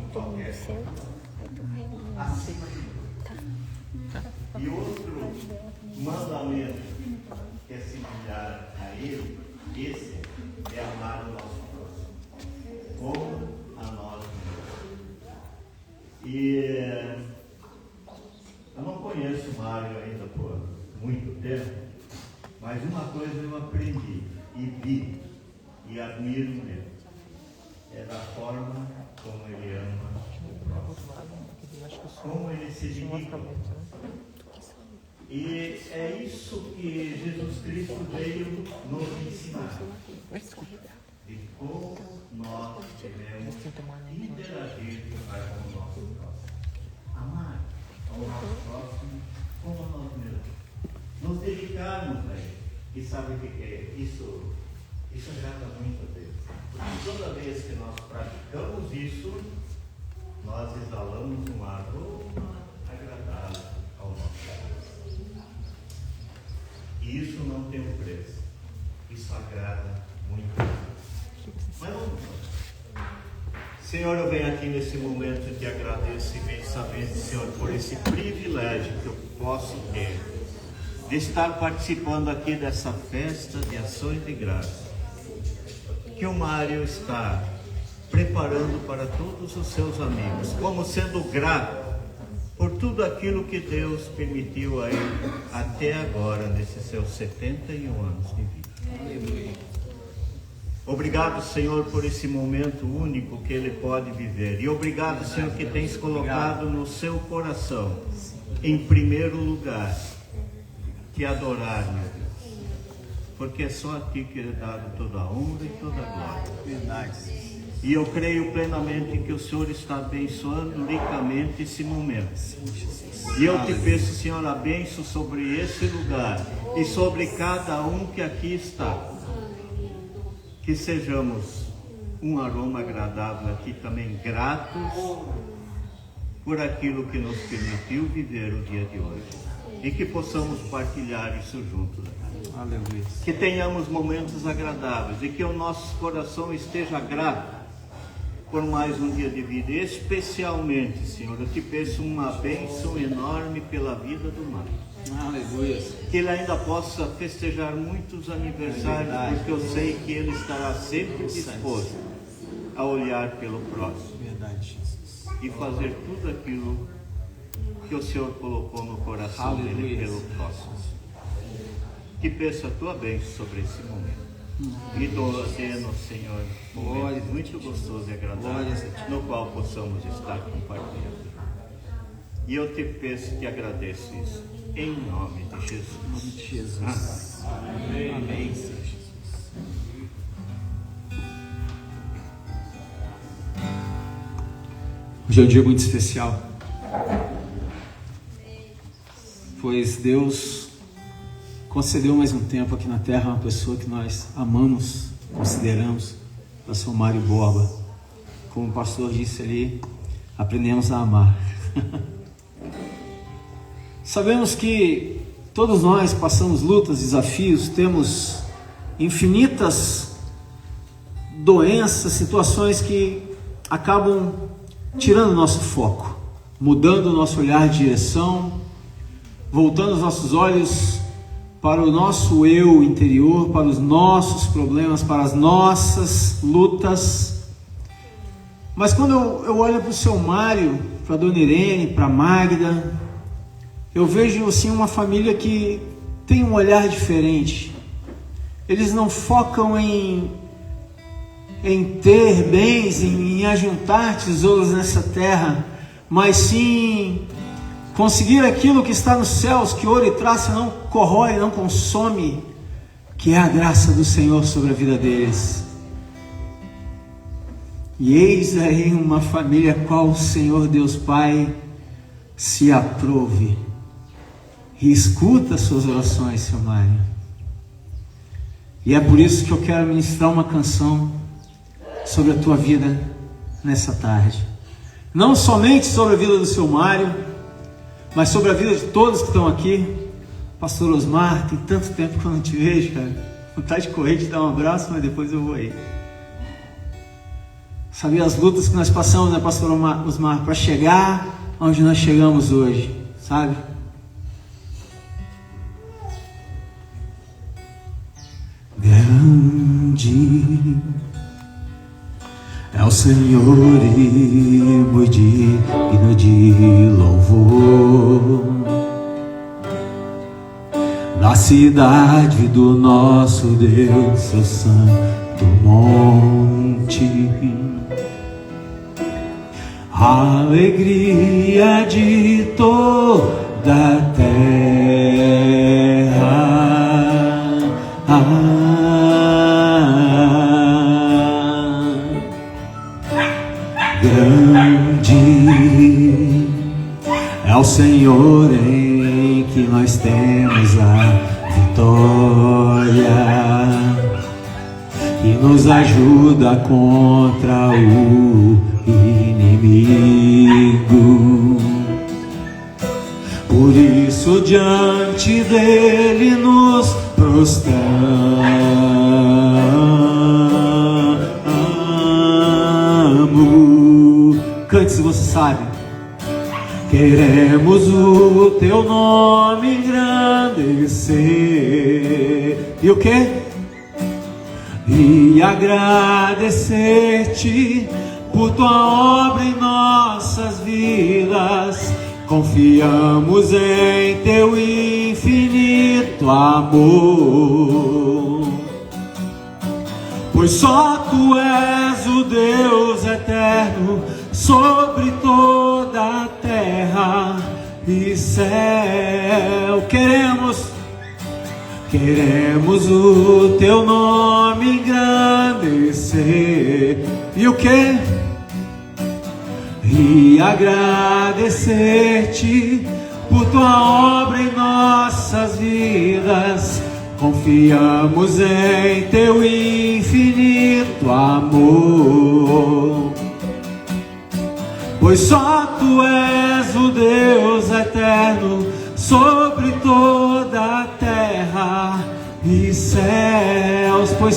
todo mundo senta, aí tu E outro mandamento que é similar a ele, esse é amar o nosso próximo, como a nós mesmos. E eu não conheço o Mário ainda por muito tempo, mas uma coisa eu aprendi e vi e admiro nele, é da forma como ele ama o próximo, como ele se dedica. E é isso que Jesus Cristo veio nos ensinar, de como nós devemos interagir com o nosso próximo. Amar ao nosso próximo como a nós mesmos. Nos dedicarmos a ele. E sabe o que é isso? Isso agrada muito a Deus. Porque toda vez que nós praticamos isso, nós exalamos um aroma agradável ao nosso Deus. E isso não tem um preço. Isso agrada muito. Mas vamos lá. Senhor, eu venho aqui nesse momento e te agradeço imensamente, Senhor, por esse privilégio que eu posso ter de estar participando aqui dessa festa de ações de graça que o Mário está preparando para todos os seus amigos, como sendo grato por tudo aquilo que Deus permitiu a ele até agora, nesses seus 71 anos de vida. Aleluia. Obrigado, Senhor, por esse momento único que ele pode viver. E obrigado, Senhor, que tens colocado no seu coração, em primeiro lugar, te adorar, meu Deus. Porque é só a ti que é dado toda a honra e toda a glória. Verdade. E eu creio plenamente que o Senhor está abençoando ricamente esse momento. E eu te peço, Senhor, a bênção sobre esse lugar e sobre cada um que aqui está. Que sejamos um aroma agradável aqui também, gratos por aquilo que nos permitiu viver o dia de hoje. E que possamos partilhar isso juntos. Aleluia. Que tenhamos momentos agradáveis e que o nosso coração esteja grato por mais um dia de vida. Especialmente, Senhor, eu te peço uma bênção enorme pela vida do Mário. Aleluia. Que ele ainda possa festejar muitos aniversários, porque eu sei que ele estará sempre disposto a olhar pelo próximo. Verdade, Jesus. E fazer tudo aquilo que o Senhor colocou no coração dele pelo próximo. Que peço a tua bênção sobre esse momento. E dê-nos, Senhor, um momento muito gostoso e agradável, no qual possamos estar compartilhando. E eu te peço e te agradeço isso, em nome de Jesus. Em nome de Jesus. Amém. Amém, Senhor Jesus. Hoje é um dia muito especial, pois Deus concedeu mais um tempo aqui na terra a uma pessoa que nós amamos, consideramos, pastor Mário Borba. Como o pastor disse ali, aprendemos a amar. Sabemos que todos nós passamos lutas, desafios, temos infinitas doenças, situações que acabam tirando o nosso foco, mudando o nosso olhar de direção, voltando os nossos olhos para o nosso eu interior, para os nossos problemas, para as nossas lutas. Mas quando eu olho para o seu Mário, para a dona Irene, para a Magda, eu vejo assim uma família que tem um olhar diferente. Eles não focam em ter bens, em ajuntar tesouros nessa terra, mas sim conseguir aquilo que está nos céus, que ouro e traça não corrói, não consome, que é a graça do Senhor sobre a vida deles. E eis aí uma família a qual o Senhor Deus Pai se aprove e escuta as suas orações, seu Mário. E é por isso que eu quero ministrar uma canção sobre a tua vida nessa tarde. Não somente sobre a vida do seu Mário, mas sobre a vida de todos que estão aqui. Pastor Osmar, tem tanto tempo que eu não te vejo, cara. Vontade de correr, te dar um abraço, mas depois eu vou aí. Saber as lutas que nós passamos, né, pastor Osmar, para chegar onde nós chegamos hoje, sabe? Grande é o Senhor e muito digno de louvor. Na cidade do nosso Deus, seu santo monte, a alegria de toda a terra. Grande é o Senhor em que nós temos a vitória, e nos ajuda contra o inimigo. Por isso diante dele nos prostramos. Cante se você sabe. Queremos o teu nome engrandecer. E o quê? E agradecer-te por tua obra em nossas vidas. Confiamos em teu infinito amor, pois só tu és o Deus eterno sobre toda a terra e céu. Queremos o teu nome engrandecer. E o quê? E agradecer-te por tua obra em nossas vidas. Confiamos em teu infinito amor, pois só tu és o Deus eterno sobre toda a terra e céus. Pois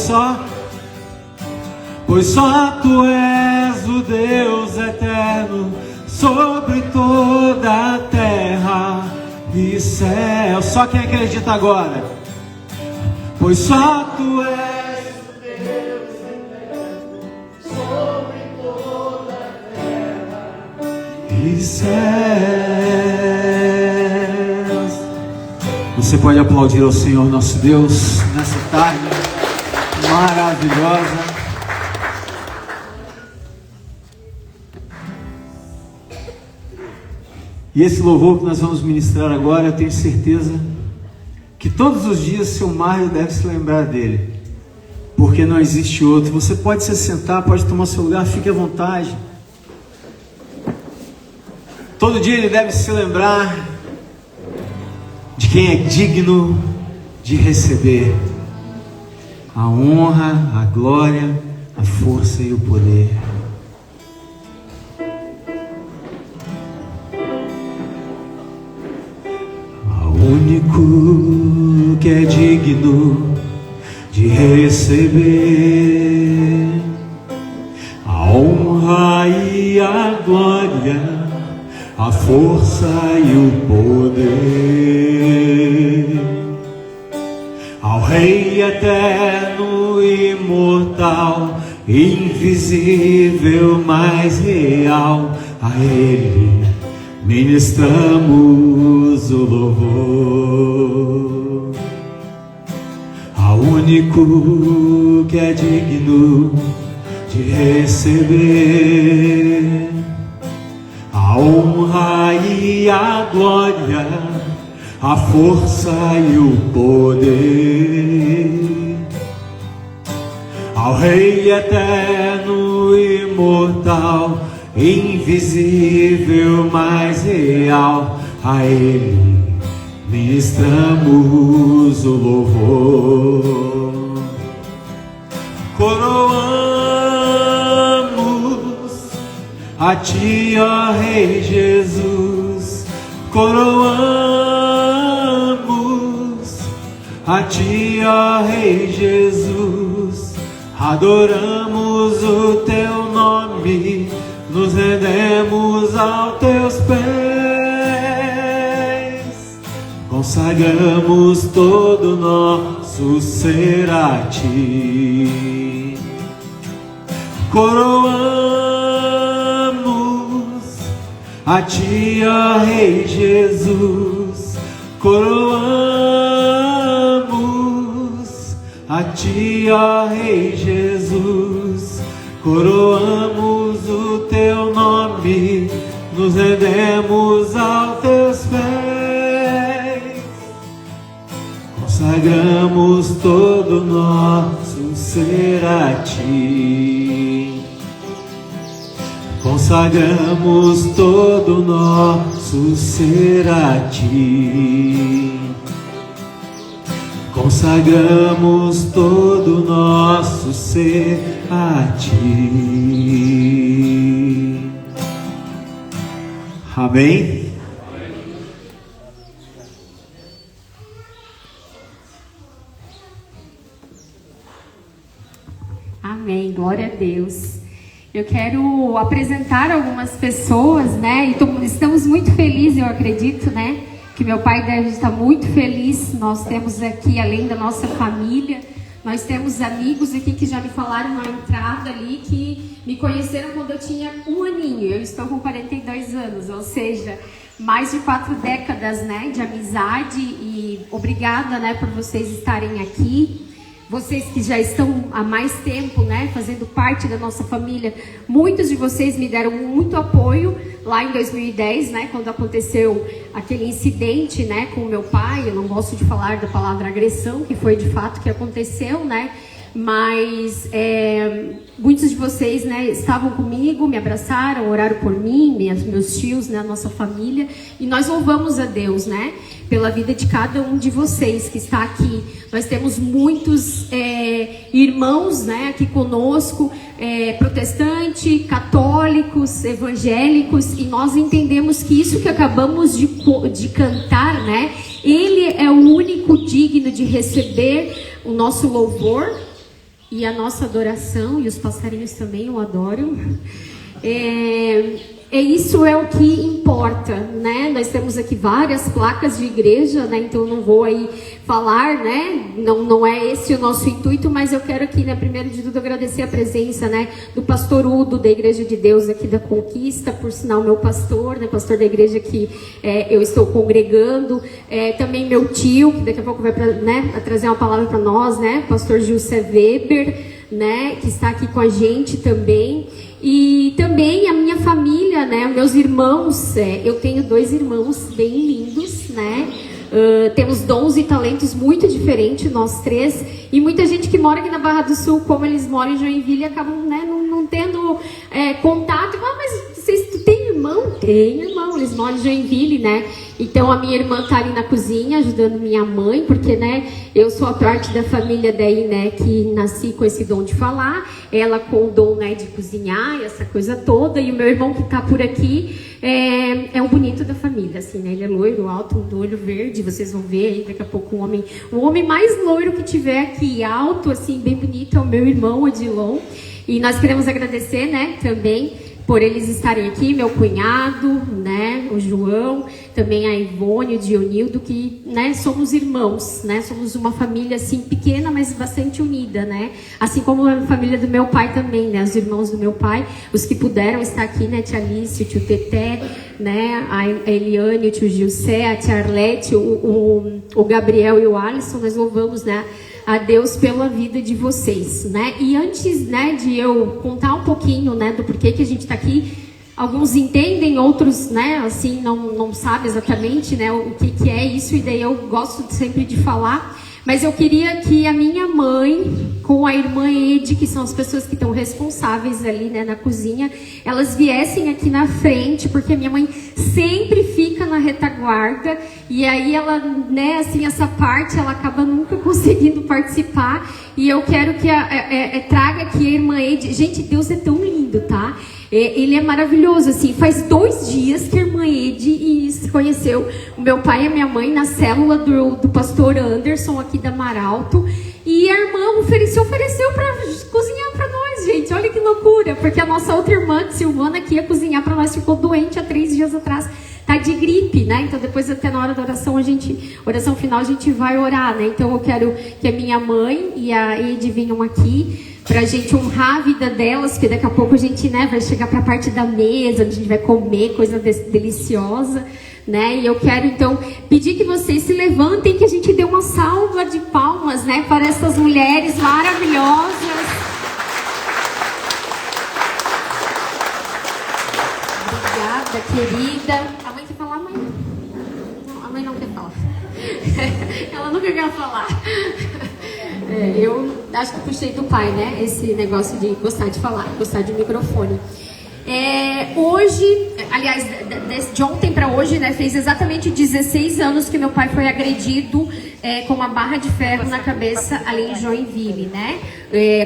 só tu és o Deus eterno sobre toda a terra e céus. Só quem acredita agora. Pois só tu és o Deus eterno sobre toda a terra e céus. Você pode aplaudir ao Senhor nosso Deus nessa tarde maravilhosa. E esse louvor que nós vamos ministrar agora, eu tenho certeza que todos os dias seu Mário deve se lembrar dele, porque não existe outro. Você pode se sentar, pode tomar seu lugar, fique à vontade. Todo dia ele deve se lembrar de quem é digno de receber a honra, a glória, a força e o poder. O único que é digno de receber a honra e a glória, a força e o poder, ao Rei eterno, imortal, invisível, mais real, a Ele ministramos o louvor. Ao único que é digno de receber a honra e a glória, a força e o poder, ao Rei eterno, imortal, invisível, mais real, a Ele ministramos o louvor. Coroamos a Ti, ó Rei Jesus, coroamos a Ti, ó Rei Jesus, adoramos o Teu nome nome, nos rendemos aos teus pés, consagramos todo nosso ser a ti, coroamos a ti, ó Rei Jesus, coroamos a ti, ó Rei Jesus, coroamos o teu nome, nos rendemos aos teus pés, consagramos todo nosso ser a ti, consagramos todo nosso ser a ti, consagramos todo nosso ser a ti. Amém? Amém, glória a Deus. Eu quero apresentar algumas pessoas, né? E estamos muito felizes, eu acredito, né? Que meu pai deve estar muito feliz. Nós temos aqui, além da nossa família, nós temos amigos aqui que já me falaram na entrada ali, que me conheceram quando eu tinha 1 aninho. Eu estou com 42 anos, ou seja, mais de 4 décadas, né, de amizade. E obrigada, né, por vocês estarem aqui. Vocês que já estão há mais tempo, né, fazendo parte da nossa família, muitos de vocês me deram muito apoio lá em 2010, né, quando aconteceu aquele incidente, né, com o meu pai. Eu não gosto de falar da palavra agressão, que foi de fato que aconteceu, né, mas muitos de vocês, né, estavam comigo, me abraçaram, oraram por mim, meus tios, né, a nossa família, e nós louvamos a Deus, né, pela vida de cada um de vocês que está aqui. Nós temos muitos irmãos, né, aqui conosco, protestantes, católicos, evangélicos, e nós entendemos que isso que acabamos de cantar, né, ele é o único digno de receber o nosso louvor e a nossa adoração, e os passarinhos também o adoram. Isso é o que importa, né? Nós temos aqui várias placas de igreja, né? Então eu não vou aí falar, né? Não é esse o nosso intuito, mas eu quero aqui, né, primeiro de tudo, agradecer a presença, né, do pastor Udo, da Igreja de Deus aqui da Conquista, por sinal meu pastor, né, pastor da igreja que eu estou congregando, também meu tio, que daqui a pouco vai trazer uma palavra para nós, né, pastor Gilce Weber, né, que está aqui com a gente também. E também a minha família, né, meus irmãos, eu tenho 2 irmãos bem lindos, né, temos dons e talentos muito diferentes, nós 3, e muita gente que mora aqui na Barra do Sul, como eles moram em Joinville, acabam, né, não tendo contato. Mas tu tem irmão? Tem irmão, eles moram em Joinville, né? Então a minha irmã tá ali na cozinha ajudando minha mãe, porque, né, eu sou a parte da família daí, né, que nasci com esse dom de falar, ela com o dom, né, de cozinhar, essa coisa toda, e o meu irmão que tá por aqui é o bonito da família, assim, né? Ele é loiro, alto, do olho verde, vocês vão ver aí daqui a pouco o homem mais loiro que tiver aqui, alto, assim, bem bonito, é o meu irmão Odilon. E nós queremos agradecer, né, também por eles estarem aqui, meu cunhado, né, o João, também a Ivone, o Dionildo, que, né, somos irmãos, né, somos uma família, assim, pequena, mas bastante unida, né, assim como a família do meu pai também, né, os irmãos do meu pai, os que puderam estar aqui, né, tia Alice, o tio Teté, né, a Eliane, o tio Gilcé, a tia Arlete, o Gabriel e o Alisson, nós louvamos, né, a Deus pela vida de vocês, né? E antes, né, de eu contar um pouquinho, né, do porquê que a gente está aqui, alguns entendem, outros, né, assim, não sabem exatamente, né, o que é isso, e daí eu gosto sempre de falar. Mas eu queria que a minha mãe, com a irmã Ed, que são as pessoas que estão responsáveis ali, né, na cozinha, elas viessem aqui na frente, porque a minha mãe sempre fica na retaguarda, e aí ela, né, assim, essa parte, ela acaba nunca conseguindo participar, e eu quero que traga aqui a irmã Ed. Gente, Deus é tão lindo, tá? Ele é maravilhoso, assim. Faz 2 dias que a irmã Ed se conheceu o meu pai e a minha mãe na célula do pastor Anderson aqui da Maralto. E E a irmã se ofereceu para cozinhar para nós, gente. Olha que loucura, porque a nossa outra irmã, Silvana, que ia cozinhar para nós, ficou doente há 3 dias atrás. Tá de gripe, né? Então depois até na hora da oração oração final a gente vai orar, né? Então eu quero que a minha mãe e a Ed venham aqui pra gente honrar a vida delas, porque daqui a pouco a gente, né, vai chegar pra parte da mesa, onde a gente vai comer coisa deliciosa, né? E eu quero então pedir que vocês se levantem, que a gente dê uma salva de palmas, né, para essas mulheres maravilhosas. Obrigada, querida. A mãe quer falar, mãe? Não, a mãe não quer falar. Ela nunca quer falar. Eu acho que puxei do pai, né? Esse negócio de gostar de falar, gostar de microfone. Hoje, aliás, de ontem para hoje, né, fez exatamente 16 anos que meu pai foi agredido com uma barra de ferro na cabeça ali em Joinville, né?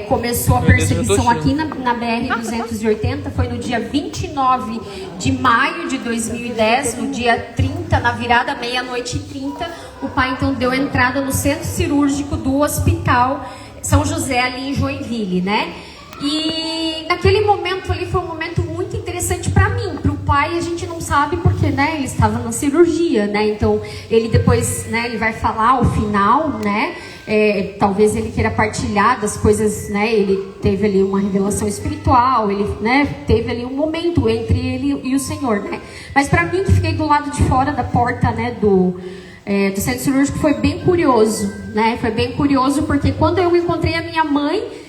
Começou a perseguição aqui na BR-280, foi no dia 29 de maio de 2010, no dia 30, na virada meia-noite e 30, o pai então deu entrada no centro cirúrgico do Hospital São José ali em Joinville, né? E naquele momento ali foi um momento muito interessante para mim, para o pai a gente não sabe porque, né, ele estava na cirurgia, né, então ele depois, né, ele vai falar ao final, né, talvez ele queira partilhar das coisas, né, ele teve ali uma revelação espiritual, ele, né, teve ali um momento entre ele e o Senhor, né, mas para mim que fiquei do lado de fora da porta, né, do centro cirúrgico foi bem curioso, né, foi bem curioso porque quando eu encontrei a minha mãe,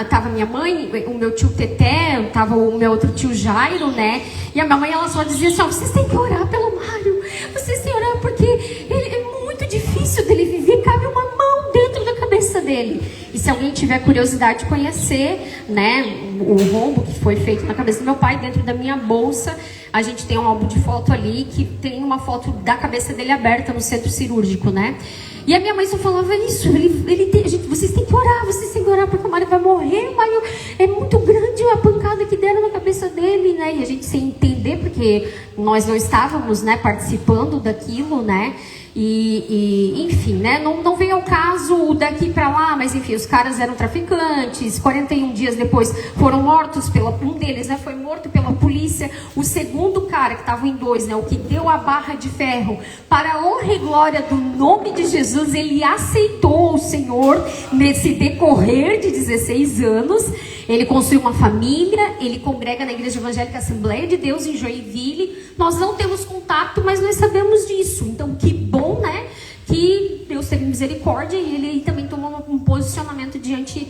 tava minha mãe, o meu tio Teté, tava o meu outro tio Jairo, né? E a minha mãe, ela só dizia assim, vocês têm que orar pelo Mário, vocês têm que orar porque é muito difícil dele viver, cabe uma mão dentro da cabeça dele. E se alguém tiver curiosidade de conhecer, né, o rombo que foi feito na cabeça do meu pai, dentro da minha bolsa, a gente tem um álbum de foto ali que tem uma foto da cabeça dele aberta no centro cirúrgico, né? E a minha mãe só falava isso, vocês têm que orar porque o Mário vai morrer, o Mário é muito grande a pancada que deram na cabeça dele, né? E a gente sem entender, porque nós não estávamos, né, participando daquilo, né? Enfim, né? Não veio ao caso daqui para lá, mas enfim, os caras eram traficantes. 41 dias depois foram mortos um deles, né, foi morto pela polícia. O segundo cara, que estava em 2, né, o que deu a barra de ferro, para a honra e glória do nome de Jesus, ele aceitou o Senhor nesse decorrer de 16 anos. Ele construiu uma família, ele congrega na Igreja Evangélica Assembleia de Deus em Joinville. Nós não temos contato, mas nós sabemos disso. Então, que bom, né? Que Deus teve misericórdia e ele também tomou um posicionamento diante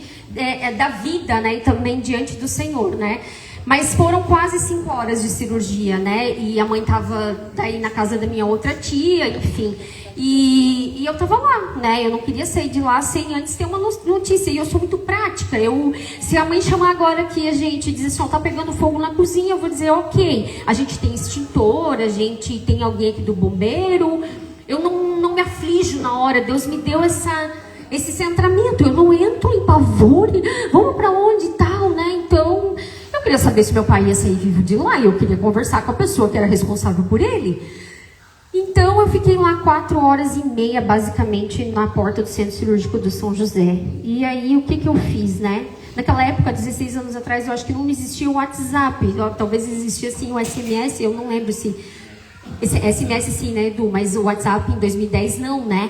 da vida, né? E também diante do Senhor, né? Mas foram quase 5 horas de cirurgia, né? E a mãe estava daí na casa da minha outra tia, enfim. E eu tava lá, né? Eu não queria sair de lá sem antes ter uma notícia. E eu sou muito prática. Se a mãe chamar agora que a gente diz assim, ó, tá pegando fogo na cozinha, eu vou dizer, ok. A gente tem extintor, a gente tem alguém aqui do bombeiro. Eu não me aflijo na hora. Deus me deu esse centramento. Eu não entro em pavor. Vamos pra onde e tal, né? Então, eu queria saber se meu pai ia sair vivo de lá. E eu queria conversar com a pessoa que era responsável por ele. Então eu fiquei lá 4 horas e meia, basicamente, na porta do centro cirúrgico do São José. E aí o que eu fiz, né? Naquela época, 16 anos atrás, eu acho que não existia o WhatsApp. Talvez existia assim o SMS, eu não lembro se... SMS sim, né, Edu? Mas o WhatsApp em 2010 não, né?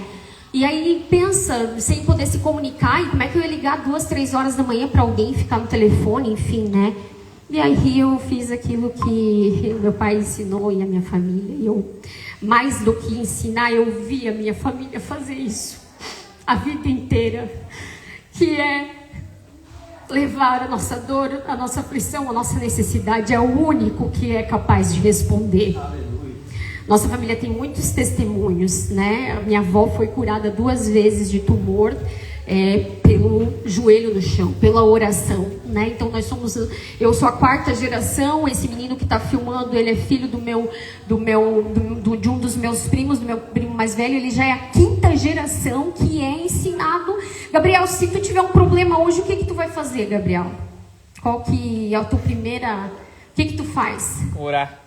E aí pensa, sem poder se comunicar, e como é que eu ia ligar 2, 3 horas da manhã para alguém ficar no telefone, enfim, né? E aí eu fiz aquilo que meu pai ensinou e a minha família. E eu, mais do que ensinar, eu vi a minha família fazer isso a vida inteira, que é levar a nossa dor, a nossa aflição, a nossa necessidade ao único que é capaz de responder. Nossa família tem muitos testemunhos, né? A minha avó foi curada 2 vezes de tumor, pelo joelho no chão, pela oração, né? Então eu sou a 4ª geração. Esse menino que está filmando, ele é filho de um dos meus primos, do meu primo mais velho. Ele já é a 5ª geração que é ensinado. Gabriel, se tu tiver um problema hoje, o que tu vai fazer, Gabriel? Qual que é a tua primeira... O que tu faz? Orar.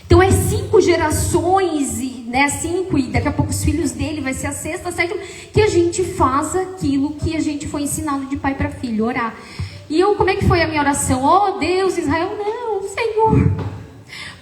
Então 5 gerações né, a 5, e daqui a pouco os filhos dele vai ser a 6ª, a 7ª, que a gente faz aquilo que a gente foi ensinado de pai para filho, orar. E eu, como é que foi a minha oração? Oh Deus, Israel, não, Senhor,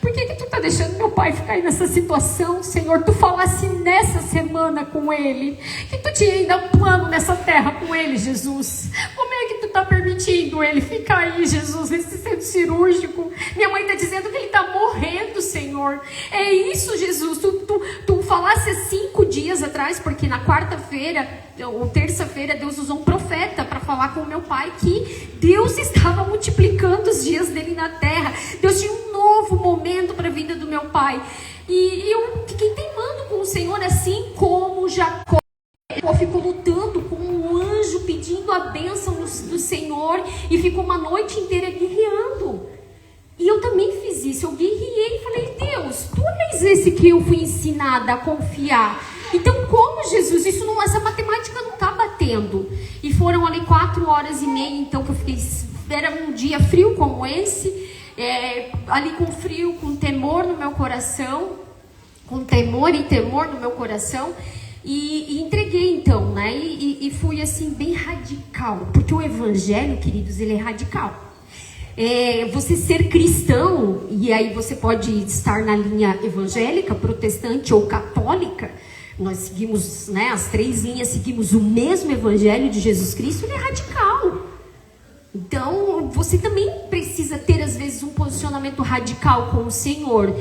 por que tu tá deixando meu pai ficar aí nessa situação, Senhor? Tu falasse nessa semana com ele, que tu tinha ainda um plano nessa terra com ele, Jesus. Como é que tu tá permitindo ele ficar aí, Jesus, nesse centro cirúrgico? Minha mãe tá dizendo que ele tá morrendo, Senhor. É isso, Jesus. Tu falasse 5 dias atrás, porque na quarta-feira ou terça-feira Deus usou um profeta para falar com o meu pai que Deus estava multiplicando os dias dele na terra. Deus tinha um novo momento para a vida do meu pai. E eu fiquei teimando com o Senhor, assim como Jacó ficou lutando com um anjo, pedindo a bênção do Senhor, e ficou uma noite inteira guerreando. E eu também fiz isso, eu guerreei e falei, Deus, tu és esse que eu fui ensinada a confiar. Então como, Jesus, essa matemática não está batendo. E foram ali 4h30, então, que eu fiquei, era um dia frio como esse, ali com frio, com temor no meu coração, com temor e temor no meu coração, e entreguei então, né, e fui assim bem radical, porque o evangelho, queridos, ele é radical. Você ser cristão, e aí você pode estar na linha evangélica, protestante ou católica, nós seguimos, né, as 3 linhas, seguimos o mesmo evangelho de Jesus Cristo, ele é radical. Então, você também precisa ter, às vezes, um posicionamento radical com o Senhor,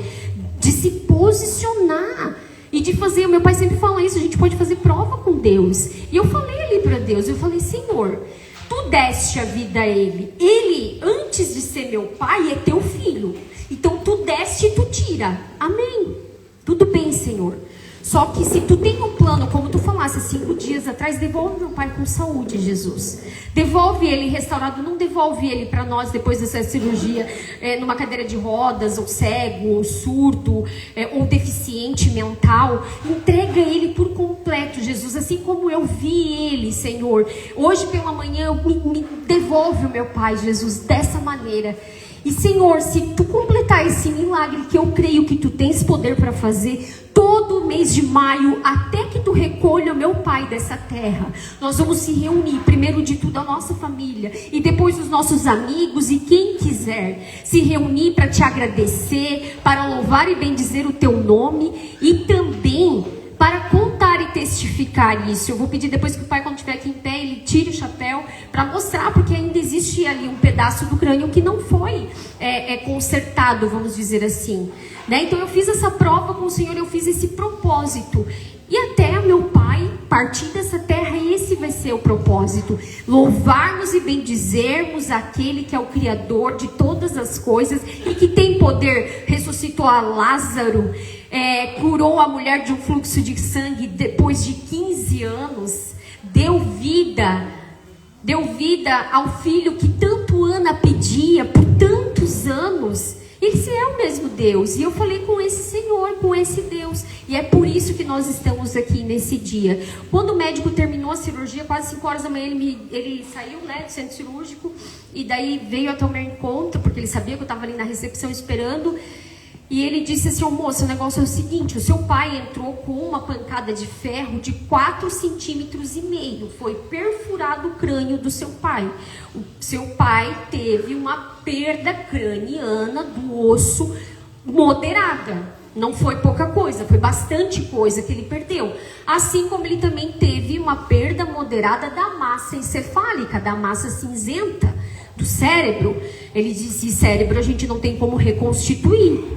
de se posicionar e de fazer. O meu pai sempre fala isso, a gente pode fazer prova com Deus. E eu falei ali para Deus, eu falei, Senhor, tu deste a vida a ele. Ele, antes de ser meu pai, é teu filho. Então, tu deste e tu tira. Amém. Tudo bem, Senhor. Só que se tu tem um plano, como tu falasse 5 dias atrás, devolve meu pai com saúde, Jesus. Devolve ele restaurado, não devolve ele para nós depois dessa cirurgia, numa cadeira de rodas, ou cego, ou surdo, ou deficiente mental. Entrega ele por completo, Jesus, assim como eu vi ele, Senhor. Hoje pela manhã, me devolve o meu pai, Jesus, dessa maneira. E Senhor, se tu completar esse milagre que eu creio que tu tens poder para fazer, todo mês de maio, até que tu recolha o meu pai dessa terra, nós vamos se reunir, primeiro de tudo a nossa família, e depois os nossos amigos e quem quiser, se reunir para te agradecer, para louvar e bendizer o teu nome, e também para contar e testificar isso. Eu vou pedir depois que o pai, quando estiver aqui em pé, ele tire o chapéu para mostrar, porque ainda existe ali um pedaço do crânio que não foi consertado, vamos dizer assim, né? Então eu fiz essa prova com o Senhor, eu fiz esse propósito, e até meu pai partir dessa terra, esse vai ser o propósito: louvarmos e bendizermos aquele que é o Criador de todas as coisas e que tem poder. Ressuscitou a Lázaro, curou a mulher de um fluxo de sangue depois de 15 anos, deu vida ao filho que tanto Ana pedia por tantos anos. Esse é o mesmo Deus, e eu falei com esse Senhor, com esse Deus, e é por isso que nós estamos aqui nesse dia. Quando o médico terminou a cirurgia, quase 5 horas da manhã, ele saiu, né, do centro cirúrgico, e daí veio até o meu encontro, porque ele sabia que eu estava ali na recepção esperando, e ele disse assim: moça, o negócio é o seguinte, o seu pai entrou com uma pancada de ferro de 4,5 centímetros, foi perfurado o crânio do seu pai. O seu pai teve uma perda craniana do osso moderada, não foi pouca coisa, foi bastante coisa que ele perdeu. Assim como ele também teve uma perda moderada da massa encefálica, da massa cinzenta do cérebro. Ele disse: cérebro a gente não tem como reconstituir.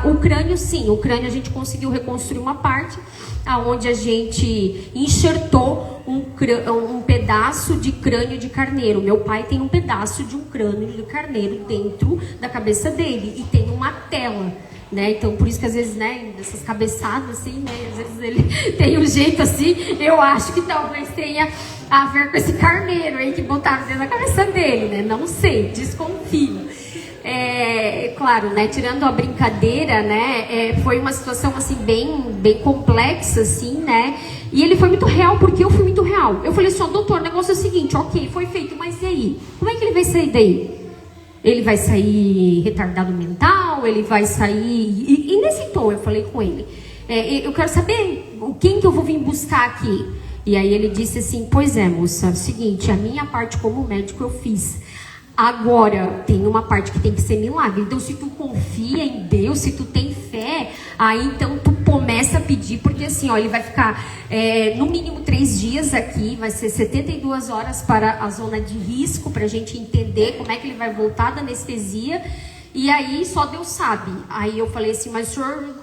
O crânio, sim, o crânio a gente conseguiu reconstruir uma parte, aonde a gente enxertou um pedaço de crânio de carneiro. Meu pai tem um pedaço de um crânio de carneiro dentro da cabeça dele, e tem uma tela, né? Então, por isso que às vezes, né, dessas cabeçadas assim, né, às vezes ele tem um jeito assim, eu acho que talvez tenha a ver com esse carneiro aí que botaram dentro da cabeça dele, né? Não sei, desconfio. Claro, né, tirando a brincadeira, né, foi uma situação assim bem complexa, assim, né, e ele foi muito real, porque eu fui muito real. Eu falei assim: doutor, o negócio é o seguinte, ok, foi feito, mas e aí? Como é que ele vai sair daí? Ele vai sair retardado mental? Ele vai sair... E nesse tom eu falei com ele. eu quero saber quem que eu vou vir buscar aqui. E aí ele disse assim, pois é, moça, é o seguinte, a minha parte como médico eu fiz. Agora, tem uma parte que tem que ser milagre. Então, se tu confia em Deus, se tu tem fé, aí então tu começa a pedir, porque assim, ó, ele vai ficar no mínimo 3 dias aqui, vai ser 72 horas para a zona de risco, para a gente entender como é que ele vai voltar da anestesia, e aí só Deus sabe. Aí eu falei assim, mas o senhor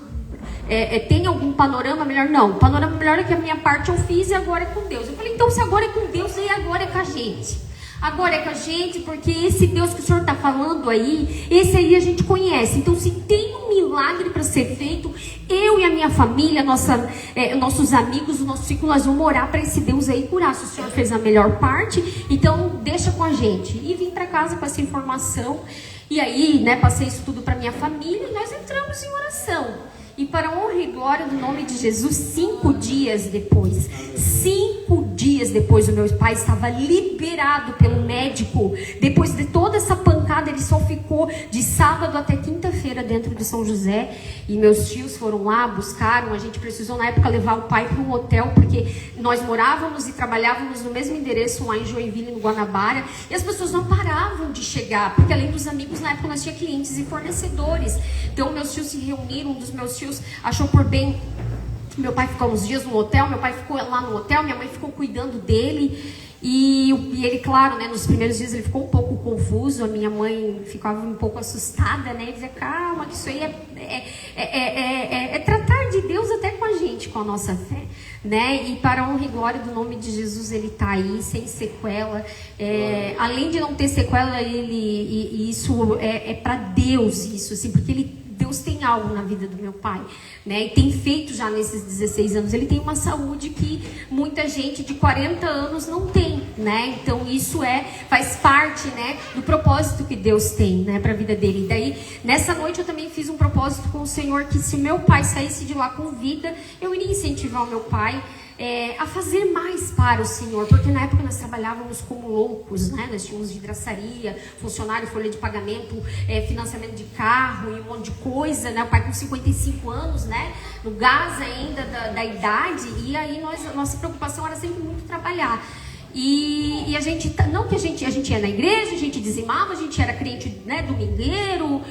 tem algum panorama melhor? Não, o panorama melhor é que a minha parte eu fiz e agora é com Deus. Eu falei, então se agora é com Deus, aí agora é com a gente. Agora é com a gente, porque esse Deus que o senhor está falando aí, esse aí a gente conhece. Então, se tem um milagre para ser feito, eu e a minha família, nossos amigos, o nosso ciclo, nós vamos orar para esse Deus aí curar. Se o senhor fez a melhor parte, então deixa com a gente. E vim para casa com essa informação. E aí, né, passei isso tudo para minha família e nós entramos em oração. E para a honra e glória do nome de Jesus, 5 dias depois, o meu pai estava liberado pelo médico. Depois de toda essa pancada, ele só ficou de sábado até quinta-feira dentro de São José. E meus tios foram lá, buscaram. A gente precisou na época levar o pai para um hotel, porque nós morávamos e trabalhávamos no mesmo endereço lá em Joinville, no Guanabara. E as pessoas não paravam de chegar, porque além dos amigos, na época nós tínhamos clientes e fornecedores. Então meus tios se reuniram, um dos meus tios achou por bem. Meu pai ficou uns dias no hotel, meu pai ficou lá no hotel, minha mãe ficou cuidando dele. E ele, claro, né, nos primeiros dias ele ficou um pouco confuso, a minha mãe ficava um pouco assustada, né? E dizia, calma, que isso aí é tratar de Deus até com a gente, com a nossa fé, né? E para a honra e glória do nome de Jesus, ele está aí, sem sequela. Além de não ter sequela, isso é para Deus, isso, assim, porque Deus tem algo na vida do meu pai, né? E tem feito já nesses 16 anos. Ele tem uma saúde que muita gente de 40 anos não tem, né? Então isso faz parte, né, do propósito que Deus tem, né, para a vida dele. E daí, nessa noite eu também fiz um propósito com o Senhor, que se o meu pai saísse de lá com vida, eu iria incentivar o meu pai a fazer mais para o Senhor, porque na época nós trabalhávamos como loucos, né? Nós tínhamos vidraçaria, funcionário, folha de pagamento, financiamento de carro e um monte de coisa, né? O pai com 55 anos, né? No gás ainda da idade, e aí nossa preocupação era sempre muito trabalhar. E a gente, não que a gente ia na igreja, a gente dizimava, a gente era crente, né, domingueiro,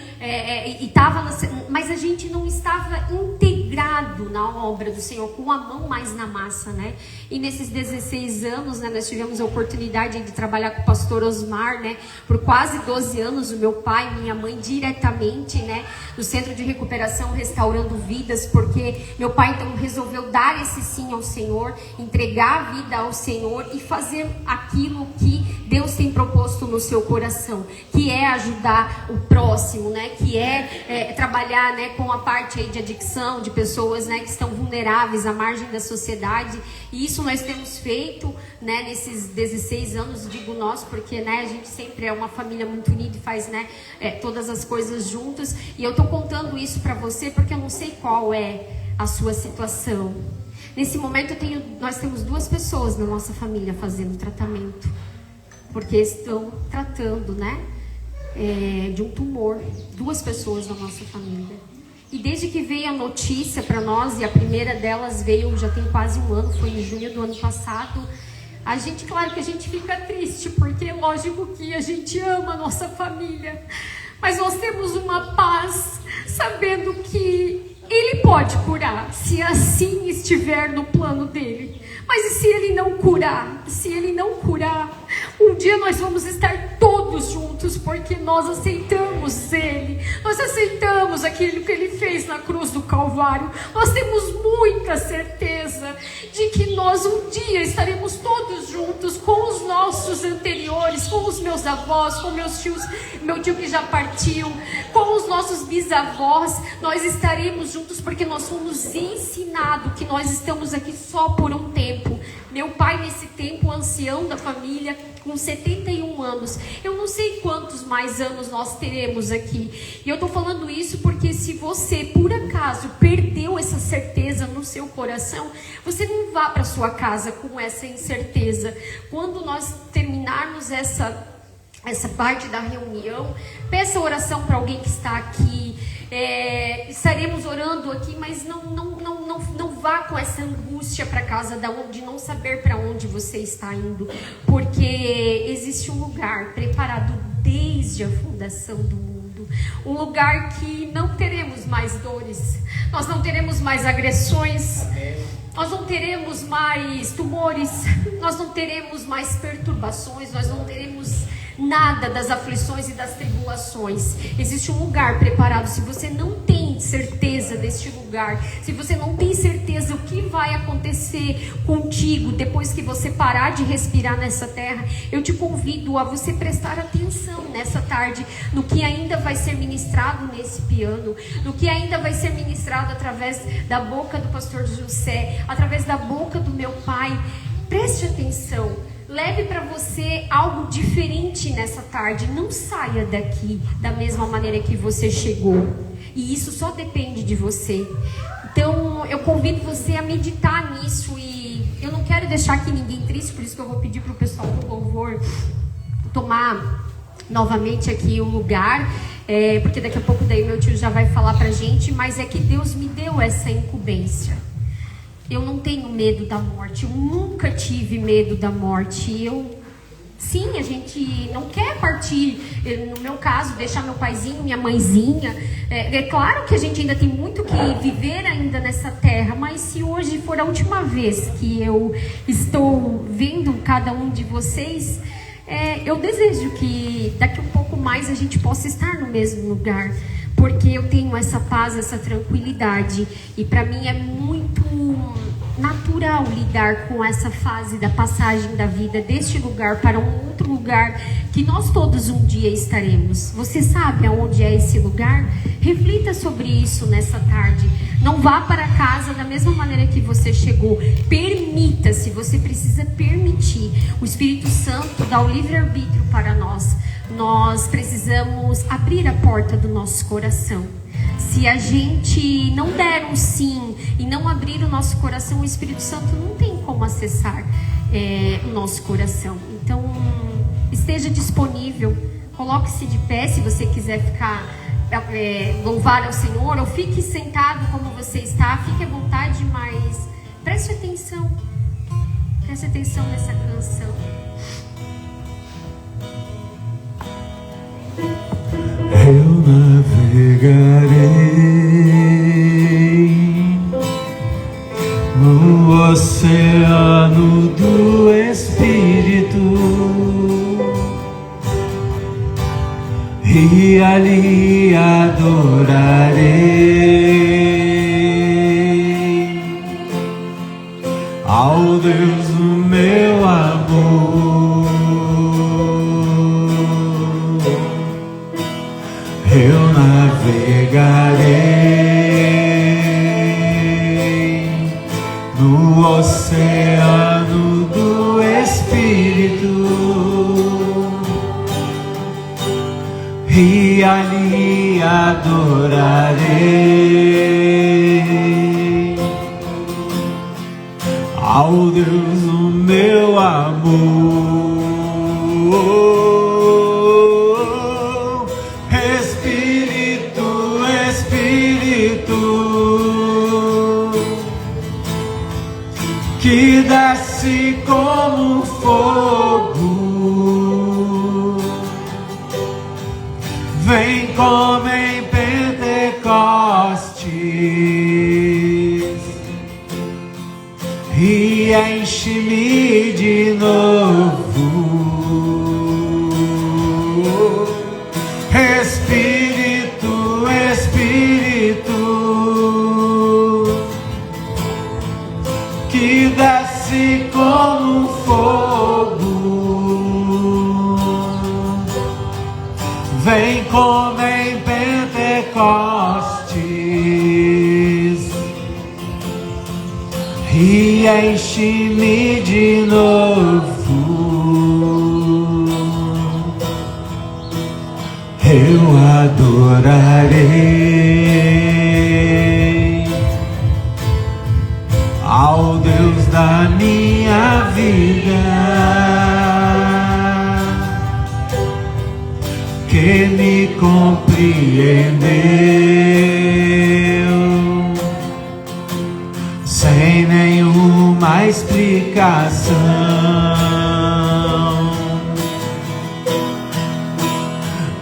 mas a gente não estava integrado na obra do Senhor, com a mão mais na massa, né? E nesses 16 anos, né, nós tivemos a oportunidade de trabalhar com o pastor Osmar, né, por quase 12 anos, o meu pai e minha mãe diretamente, né, no centro de recuperação, restaurando vidas, porque meu pai então resolveu dar esse sim ao Senhor, entregar a vida ao Senhor e fazer aquilo que Deus tem proposto no seu coração, que é ajudar o próximo, né? Que é trabalhar, né, com a parte aí de adicção, de pessoas, né, que estão vulneráveis à margem da sociedade. E isso nós temos feito, né, nesses 16 anos, digo nós, porque, né, a gente sempre é uma família muito unida e faz, né, todas as coisas juntos. E eu estou contando isso para você porque eu não sei qual é a sua situação. Nesse momento nós temos 2 pessoas na nossa família fazendo tratamento, porque estão tratando, né, de um tumor. 2 pessoas da nossa família. E desde que veio a notícia para nós, e a primeira delas veio já tem quase 1 ano, foi em junho do ano passado, claro que a gente fica triste, porque é lógico que a gente ama a nossa família, mas nós temos uma paz, sabendo que Ele pode curar, se assim estiver no plano dele. Mas e se ele não curar? Se ele não curar, um dia nós vamos estar todos juntos, porque nós aceitamos ele. Nós aceitamos aquilo que ele fez na cruz do Calvário. Nós temos muita certeza de que nós um dia estaremos todos juntos com os nossos anteriores, com os meus avós, com meus tios, meu tio que já partiu, com os nossos bisavós. Nós estaremos juntos porque nós fomos ensinados que nós estamos aqui só por um tempo. Meu pai, nesse tempo, ancião da família, com 71 anos. Eu não sei quantos mais anos nós teremos aqui. E eu estou falando isso porque se você, por acaso, perdeu essa certeza no seu coração, você não vá para sua casa com essa incerteza. Quando nós terminarmos essa parte da reunião, peça oração para alguém que está aqui. estaremos orando aqui, mas não vá com essa angústia para casa de não saber para onde você está indo, porque existe um lugar preparado desde a fundação do mundo, um lugar que não teremos mais dores, nós não teremos mais agressões, nós não teremos mais tumores, nós não teremos mais perturbações, nós não teremos nada das aflições e das tribulações. Existe um lugar preparado. Se você não tem certeza deste lugar, se você não tem certeza o que vai acontecer contigo depois que você parar de respirar nessa terra, eu te convido a você prestar atenção nessa tarde no que ainda vai ser ministrado nesse piano, no que ainda vai ser ministrado através da boca do pastor José, através da boca do meu pai. Preste atenção. Leve para você algo diferente nessa tarde. Não saia daqui da mesma maneira que você chegou. E isso só depende de você. Então, eu convido você a meditar nisso. E eu não quero deixar aqui ninguém triste, por isso que eu vou pedir para o pessoal do louvor tomar novamente aqui o lugar. Porque daqui a pouco daí meu tio já vai falar para a gente. Mas é que Deus me deu essa incumbência. Eu não tenho medo da morte, eu nunca tive medo da morte. Sim, a gente não quer partir, no meu caso, deixar meu paizinho, minha mãezinha. É claro que a gente ainda tem muito que viver ainda nessa terra, mas se hoje for a última vez que eu estou vendo cada um de vocês, eu desejo que daqui a um pouco mais a gente possa estar no mesmo lugar, porque eu tenho essa paz, essa tranquilidade, e para mim é muito natural lidar com essa fase da passagem da vida, deste lugar para um outro lugar que nós todos um dia estaremos. Você sabe aonde é esse lugar? Reflita sobre isso nessa tarde. Não vá para casa da mesma maneira que você chegou. Permita-se, você precisa permitir. O Espírito Santo dá o livre-arbítrio para nós. Nós precisamos abrir a porta do nosso coração. Se a gente não der um sim e não abrir o nosso coração, o Espírito Santo não tem como acessar o nosso coração. Então, esteja disponível, coloque-se de pé se você quiser ficar, louvar ao Senhor, ou fique sentado como você está, fique à vontade, mas preste atenção nessa canção. Eu navegarei no oceano do Espírito e ali adorarei ao Deus do meu amor. Eu navegarei no oceano do Espírito e ali adorarei ao Deus do meu amor. Que desce como fogo, vem como em Pentecostes e enche-me de novo. Espírito, Espírito, que desce como fogo, vem como em Pentecostes e enche-me de novo. Eu adorarei ao Deus da minha vida, que me compreendeu explicação.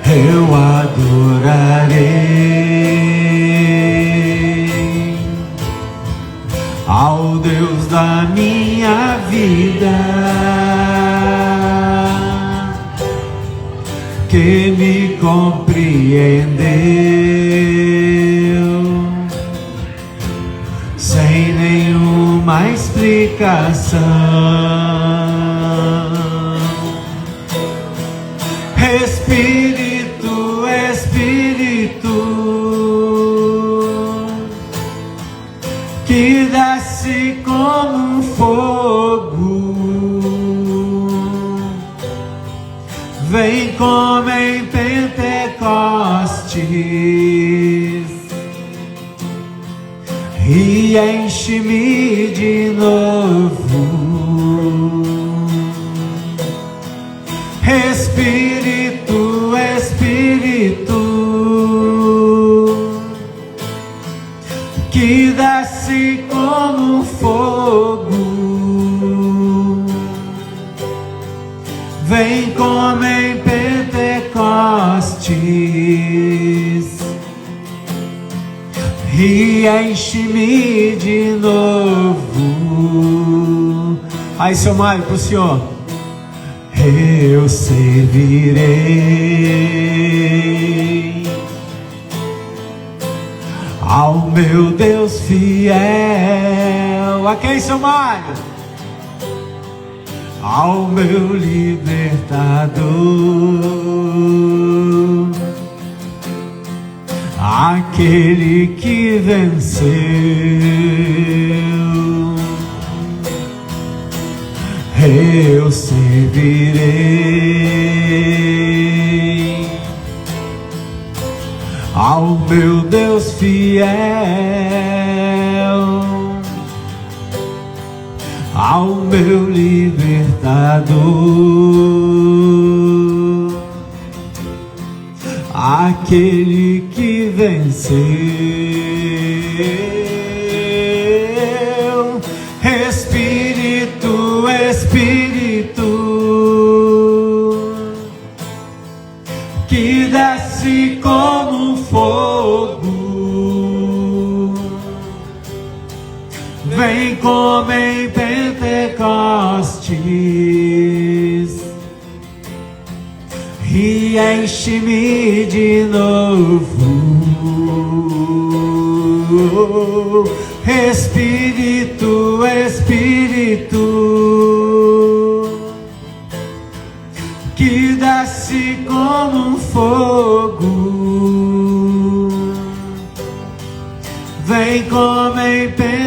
Eu adorarei ao Deus da minha vida, que me compreendeu sem nenhuma explicação. Espírito, Espírito, que desce como um fogo, vem como em Pentecostes e enche-me de novo. Espírito, Espírito, que desce como um fogo, vem como em Pentecostes e enche-me de novo. Aí, seu Mário, pro senhor. Eu servirei ao meu Deus fiel. A quem, seu Mário? Ao meu libertador, aquele que venceu. Eu servirei ao meu Deus fiel, ao meu libertador, aquele que venceu. Espírito, Espírito, que desce como um fogo, vem como em Pentecostes e enche-me de novo. Espírito, Espírito, que desce como um fogo, vem como em Pentecostes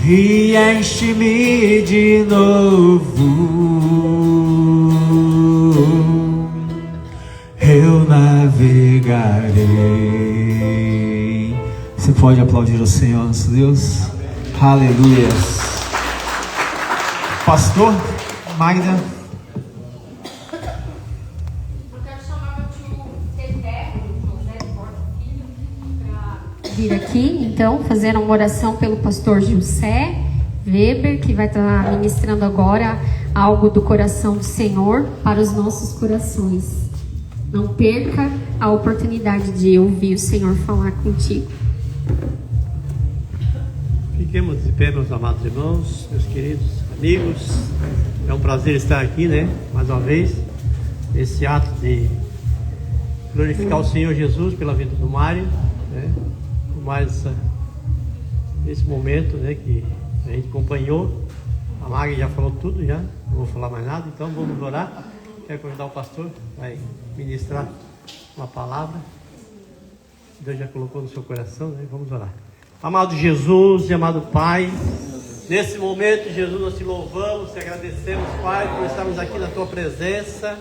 e enche-me de novo. Eu navegarei. Você pode aplaudir o Senhor, nosso Deus? Aleluia. Pastor Magda. Eu quero chamar meu tio Teté, José Porto Filho, para vir aqui, então, fazer uma oração pelo pastor José Weber, que vai estar ministrando agora algo do coração do Senhor para os nossos corações. Não perca a oportunidade de ouvir o Senhor falar contigo. Fiquemos de pé, meus amados irmãos, meus queridos amigos. É um prazer estar aqui, mais uma vez, nesse ato de glorificar o Senhor Jesus pela vida do Mário, por mais esse momento, que a gente acompanhou. A Magda já falou tudo, não vou falar mais nada, então vamos orar. Quero convidar o pastor, vai ministrar uma palavra. Deus já colocou no seu coração, Vamos orar. Amado Jesus e amado Pai, nesse momento, Jesus, nós te louvamos, te agradecemos, Pai, por estarmos aqui na tua presença.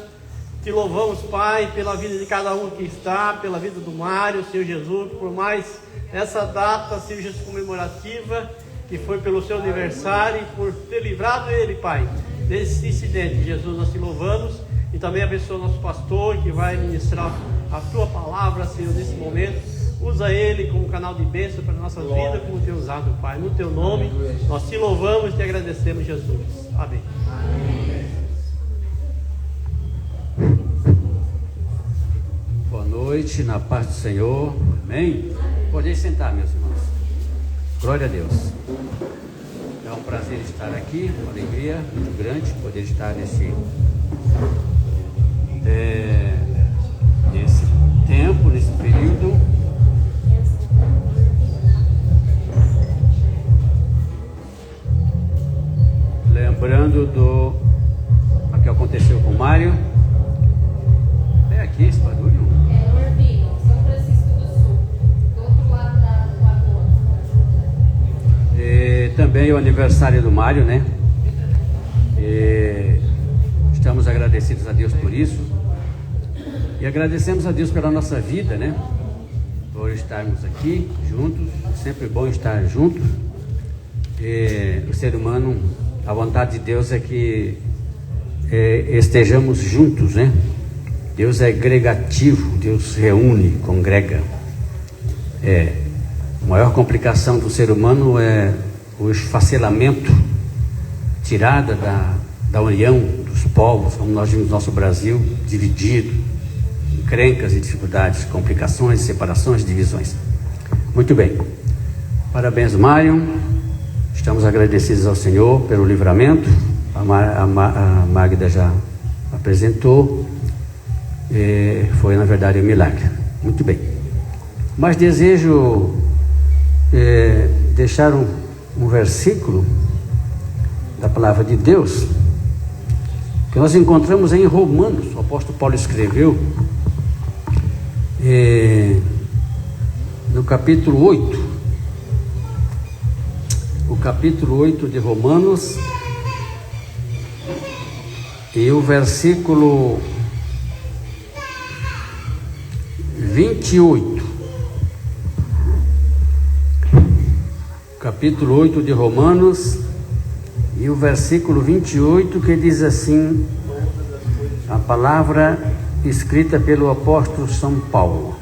Te louvamos, Pai, pela vida de cada um que está, pela vida do Mário, Senhor Jesus, por mais essa data, Senhor Jesus, comemorativa, que foi pelo seu aniversário, e por ter livrado ele, Pai, desse incidente. Jesus, nós te louvamos e também abençoa o nosso pastor, que vai ministrar a tua palavra, Senhor, nesse momento. Usa ele como canal de bênção para a nossa vida, como tem usado, Pai. No teu nome, nós te louvamos e te agradecemos, Jesus. Amém. Boa noite, na paz do Senhor. Amém? Podem sentar, meus irmãos. Glória a Deus. É um prazer estar aqui, uma alegria muito grande poder estar nesse tempo, nesse período. Lembrando do que aconteceu com o Mário. É aqui esse barulho? É Urbino, São Francisco do Sul, do outro lado da lagoa. Também o aniversário do Mário, né? Estamos agradecidos a Deus por isso. E agradecemos a Deus pela nossa vida, né? Por estarmos aqui juntos. É sempre bom estar juntos. O ser humano, a vontade de Deus é que estejamos juntos, né? Deus é gregativo, Deus reúne, congrega. A maior complicação do ser humano é o esfacelamento, tirada da união dos povos, como nós vimos no nosso Brasil, dividido, encrencas e dificuldades, complicações, separações, divisões. Muito bem. Parabéns, Mário. Estamos agradecidos ao Senhor pelo livramento. A Magda já apresentou. Foi, na verdade, um milagre. Muito bem. Mas desejo deixar um versículo da palavra de Deus que nós encontramos em Romanos. O apóstolo Paulo escreveu no capítulo 8. O capítulo 8 de Romanos e o versículo 28. Capítulo 8 de Romanos e o versículo 28, que diz assim, a palavra escrita pelo apóstolo São Paulo.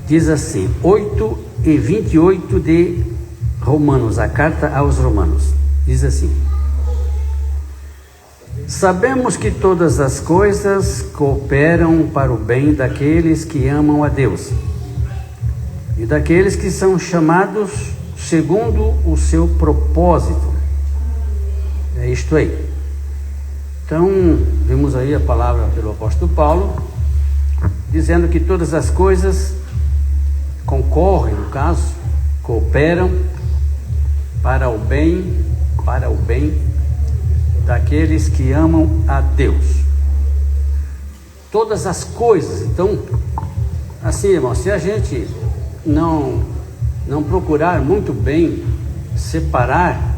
Diz assim, 8 e 28 de Romanos, a carta aos Romanos. Diz assim: sabemos que todas as coisas cooperam para o bem daqueles que amam a Deus e daqueles que são chamados segundo o seu propósito. É isto aí. Então, vimos aí a palavra pelo apóstolo Paulo, dizendo que todas as coisas concorrem, no caso, cooperam para o bem daqueles que amam a Deus. Todas as coisas. Então, assim, irmão, se a gente não procurar muito bem separar,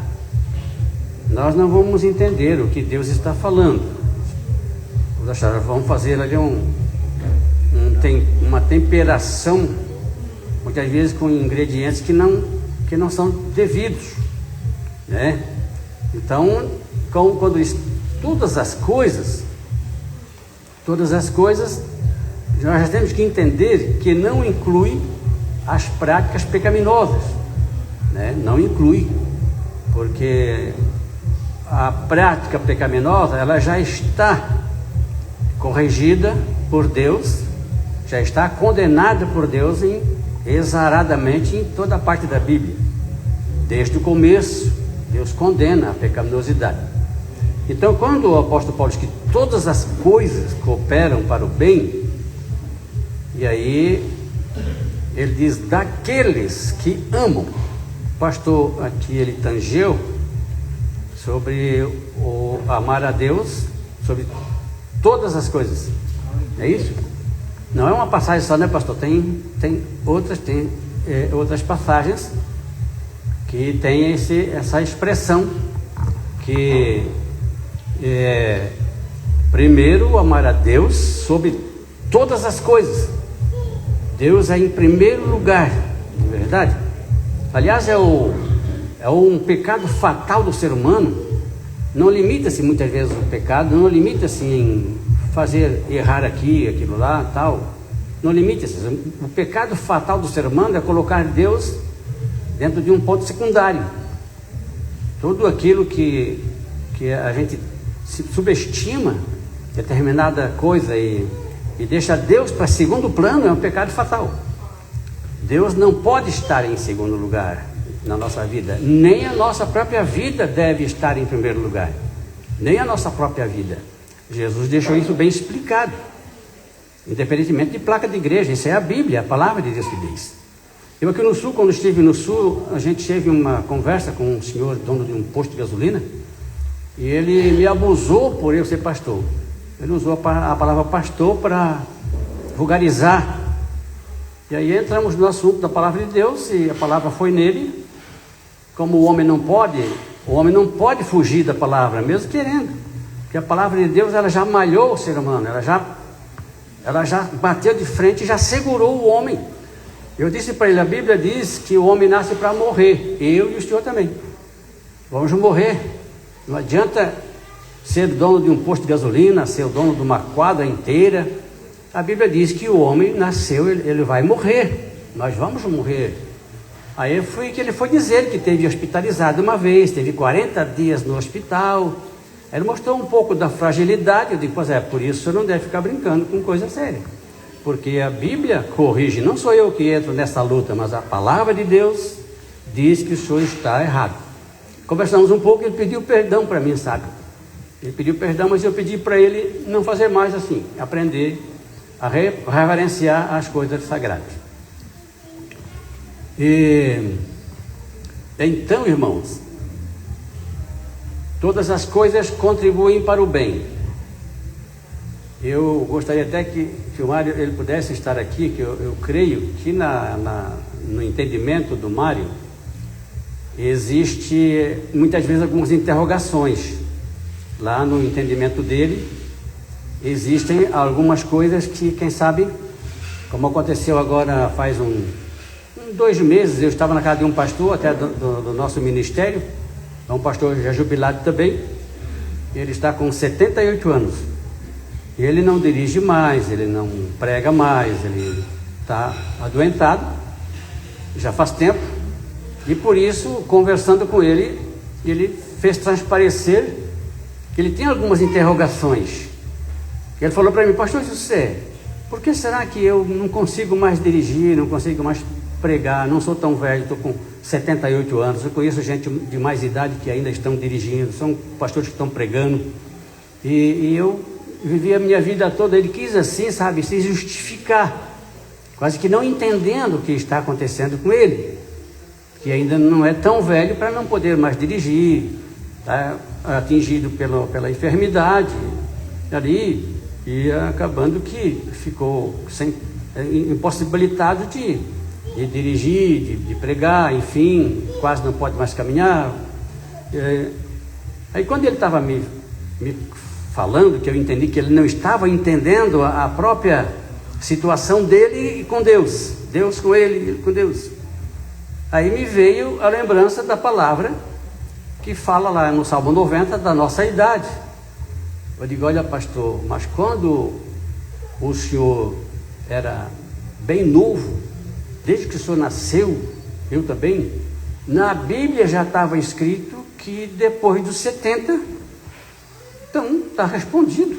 nós não vamos entender o que Deus está falando. Vamos fazer ali uma temperação, muitas vezes com ingredientes que não são devidos, né? Então, quando todas as coisas, nós já temos que entender que não inclui as práticas pecaminosas, né? Não inclui, porque a prática pecaminosa, ela já está corrigida por Deus, já está condenada por Deus exageradamente em toda a parte da Bíblia. Desde o começo, Deus condena a pecaminosidade. Então, quando o apóstolo Paulo diz que todas as coisas cooperam para o bem, e aí ele diz daqueles que amam. O pastor aqui, ele tangeu sobre o amar a Deus, sobre todas as coisas. É isso? Não é uma passagem só, né, pastor? Tem outras passagens que tem essa expressão que primeiro amar a Deus sobre todas as coisas. Deus é em primeiro lugar, não é verdade? Aliás, é um pecado fatal do ser humano. Não limita-se muitas vezes o pecado, não limita-se em fazer errar aqui, aquilo lá, tal. no limite. O pecado fatal do ser humano é colocar Deus dentro de um ponto secundário. Tudo aquilo que a gente subestima determinada coisa e deixa Deus para segundo plano é um pecado fatal. Deus não pode estar em segundo lugar na nossa vida, nem a nossa própria vida deve estar em primeiro lugar, nem a nossa própria vida. Jesus deixou isso bem explicado, independentemente de placa de igreja. Isso é a Bíblia, a palavra de Deus que diz. Eu aqui no Sul, quando estive no Sul, a gente teve uma conversa com um senhor, dono de um posto de gasolina, e ele me abusou por eu ser pastor. Ele usou a palavra pastor para vulgarizar. E aí entramos no assunto da palavra de Deus, e a palavra foi nele. Como o homem não pode fugir da palavra, mesmo querendo. Porque a palavra de Deus, ela já malhou o ser humano, ela já bateu de frente e já segurou o homem. Eu disse para ele, a Bíblia diz que o homem nasce para morrer, eu e o senhor também. Vamos morrer. Não adianta ser dono de um posto de gasolina, ser o dono de uma quadra inteira. A Bíblia diz que o homem nasceu, ele vai morrer. Nós vamos morrer. Aí ele foi dizer que teve hospitalizado uma vez, teve 40 dias no hospital. Aí ele mostrou um pouco da fragilidade. Eu digo, pois é, por isso o senhor não deve ficar brincando com coisa séria. Porque a Bíblia corrige, não sou eu que entro nessa luta, mas a palavra de Deus diz que o senhor está errado. Conversamos um pouco, ele pediu perdão para mim, sabe? Ele pediu perdão, mas eu pedi para ele não fazer mais assim, aprender a reverenciar as coisas sagradas. Então, irmãos, todas as coisas contribuem para o bem. Eu gostaria até que o Mário ele pudesse estar aqui, que eu creio que no entendimento do Mário existe muitas vezes algumas interrogações. Lá no entendimento dele existem algumas coisas que, quem sabe, como aconteceu agora faz 2 meses, eu estava na casa de um pastor, até do nosso ministério, é um pastor já jubilado também, ele está com 78 anos, e ele não dirige mais, ele não prega mais, ele está adoentado, já faz tempo, e por isso, conversando com ele, ele fez transparecer que ele tem algumas interrogações. Ele falou para mim, pastor José, por que será que eu não consigo mais dirigir, não consigo mais pregar, não sou tão velho, estou com 78 anos, eu conheço gente de mais idade que ainda estão dirigindo, são pastores que estão pregando, e eu vivi a minha vida toda, ele quis assim, sabe, se justificar, quase que não entendendo o que está acontecendo com ele, que ainda não é tão velho para não poder mais dirigir, está atingido pela enfermidade ali, e acabando que ficou impossibilitado de dirigir, de pregar, enfim, quase não pode mais caminhar. Aí quando ele estava me falando, que eu entendi que ele não estava entendendo a própria situação dele com Deus, Deus com ele com Deus, aí me veio a lembrança da palavra que fala lá no Salmo 90 da nossa idade. Eu digo, olha pastor, mas quando o senhor era bem novo, desde que o senhor nasceu, eu também, na Bíblia já estava escrito que depois dos 70, então está respondido.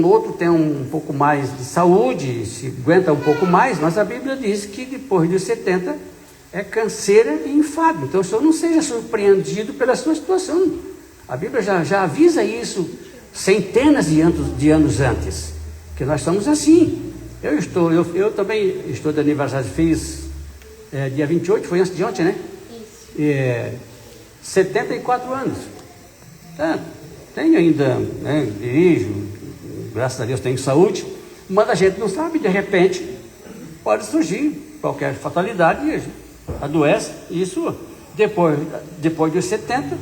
Outro tem um pouco mais de saúde, se aguenta um pouco mais, mas a Bíblia diz que depois dos 70 é canseira e enfado. Então o senhor não seja surpreendido pela sua situação. A Bíblia já avisa isso centenas de anos antes, que nós estamos assim. Eu também estou de aniversário, fiz dia 28, foi antes de ontem, né? Isso. 74 anos. Tenho ainda, né, dirijo, graças a Deus tenho saúde, mas a gente não sabe, de repente pode surgir qualquer fatalidade e adoece. Isso depois dos 70,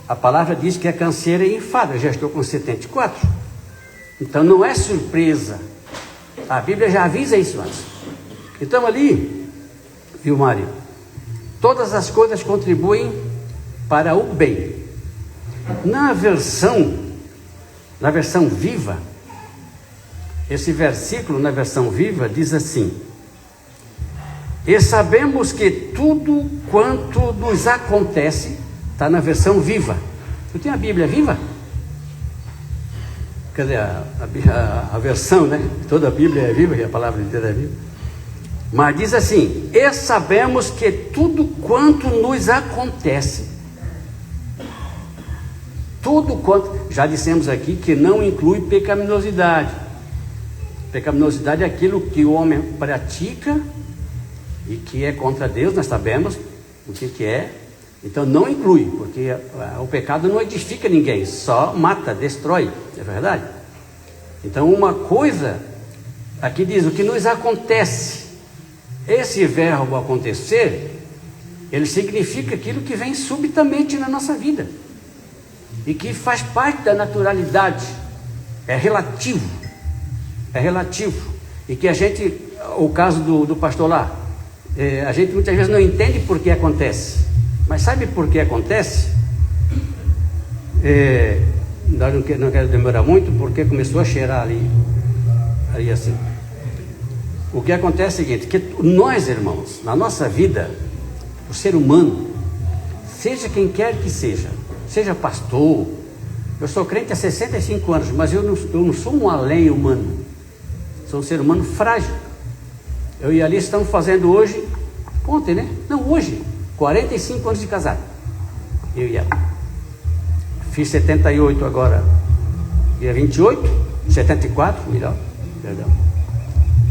a palavra diz que é canseira e enfado. Eu já estou com 74, então não é surpresa, a Bíblia já avisa isso antes. Então ali, viu Mário, todas as coisas contribuem para o bem. Na versão viva, Esse versículo na versão viva diz assim: e sabemos que tudo quanto nos acontece, está na versão viva. Tu tem a Bíblia viva? Cadê a versão, né? Toda a Bíblia é viva, e a palavra de Deus é viva. Mas diz assim: e sabemos que tudo quanto nos acontece, tudo quanto, já dissemos aqui que não inclui pecaminosidade. Pecaminosidade é aquilo que o homem pratica e que é contra Deus, nós sabemos o que é. Então não inclui, porque o pecado não edifica ninguém, só mata, destrói, é verdade? Então uma coisa, aqui diz o que nos acontece. Esse verbo acontecer, ele significa aquilo que vem subitamente na nossa vida e que faz parte da naturalidade, é relativo, e que a gente, o caso do pastor lá, a gente muitas vezes não entende por que acontece, mas sabe por que acontece? Não quero demorar muito, porque começou a cheirar ali assim. O que acontece é o seguinte, que nós, irmãos, na nossa vida, o ser humano, seja quem quer que seja pastor, eu sou crente há 65 anos, mas eu não sou um além humano, sou um ser humano frágil. Eu e a Alice estamos fazendo hoje, ontem, né? Não, hoje, 45 anos de casado, eu e ela. Fiz 78 agora, dia 28, 74, melhor, perdão.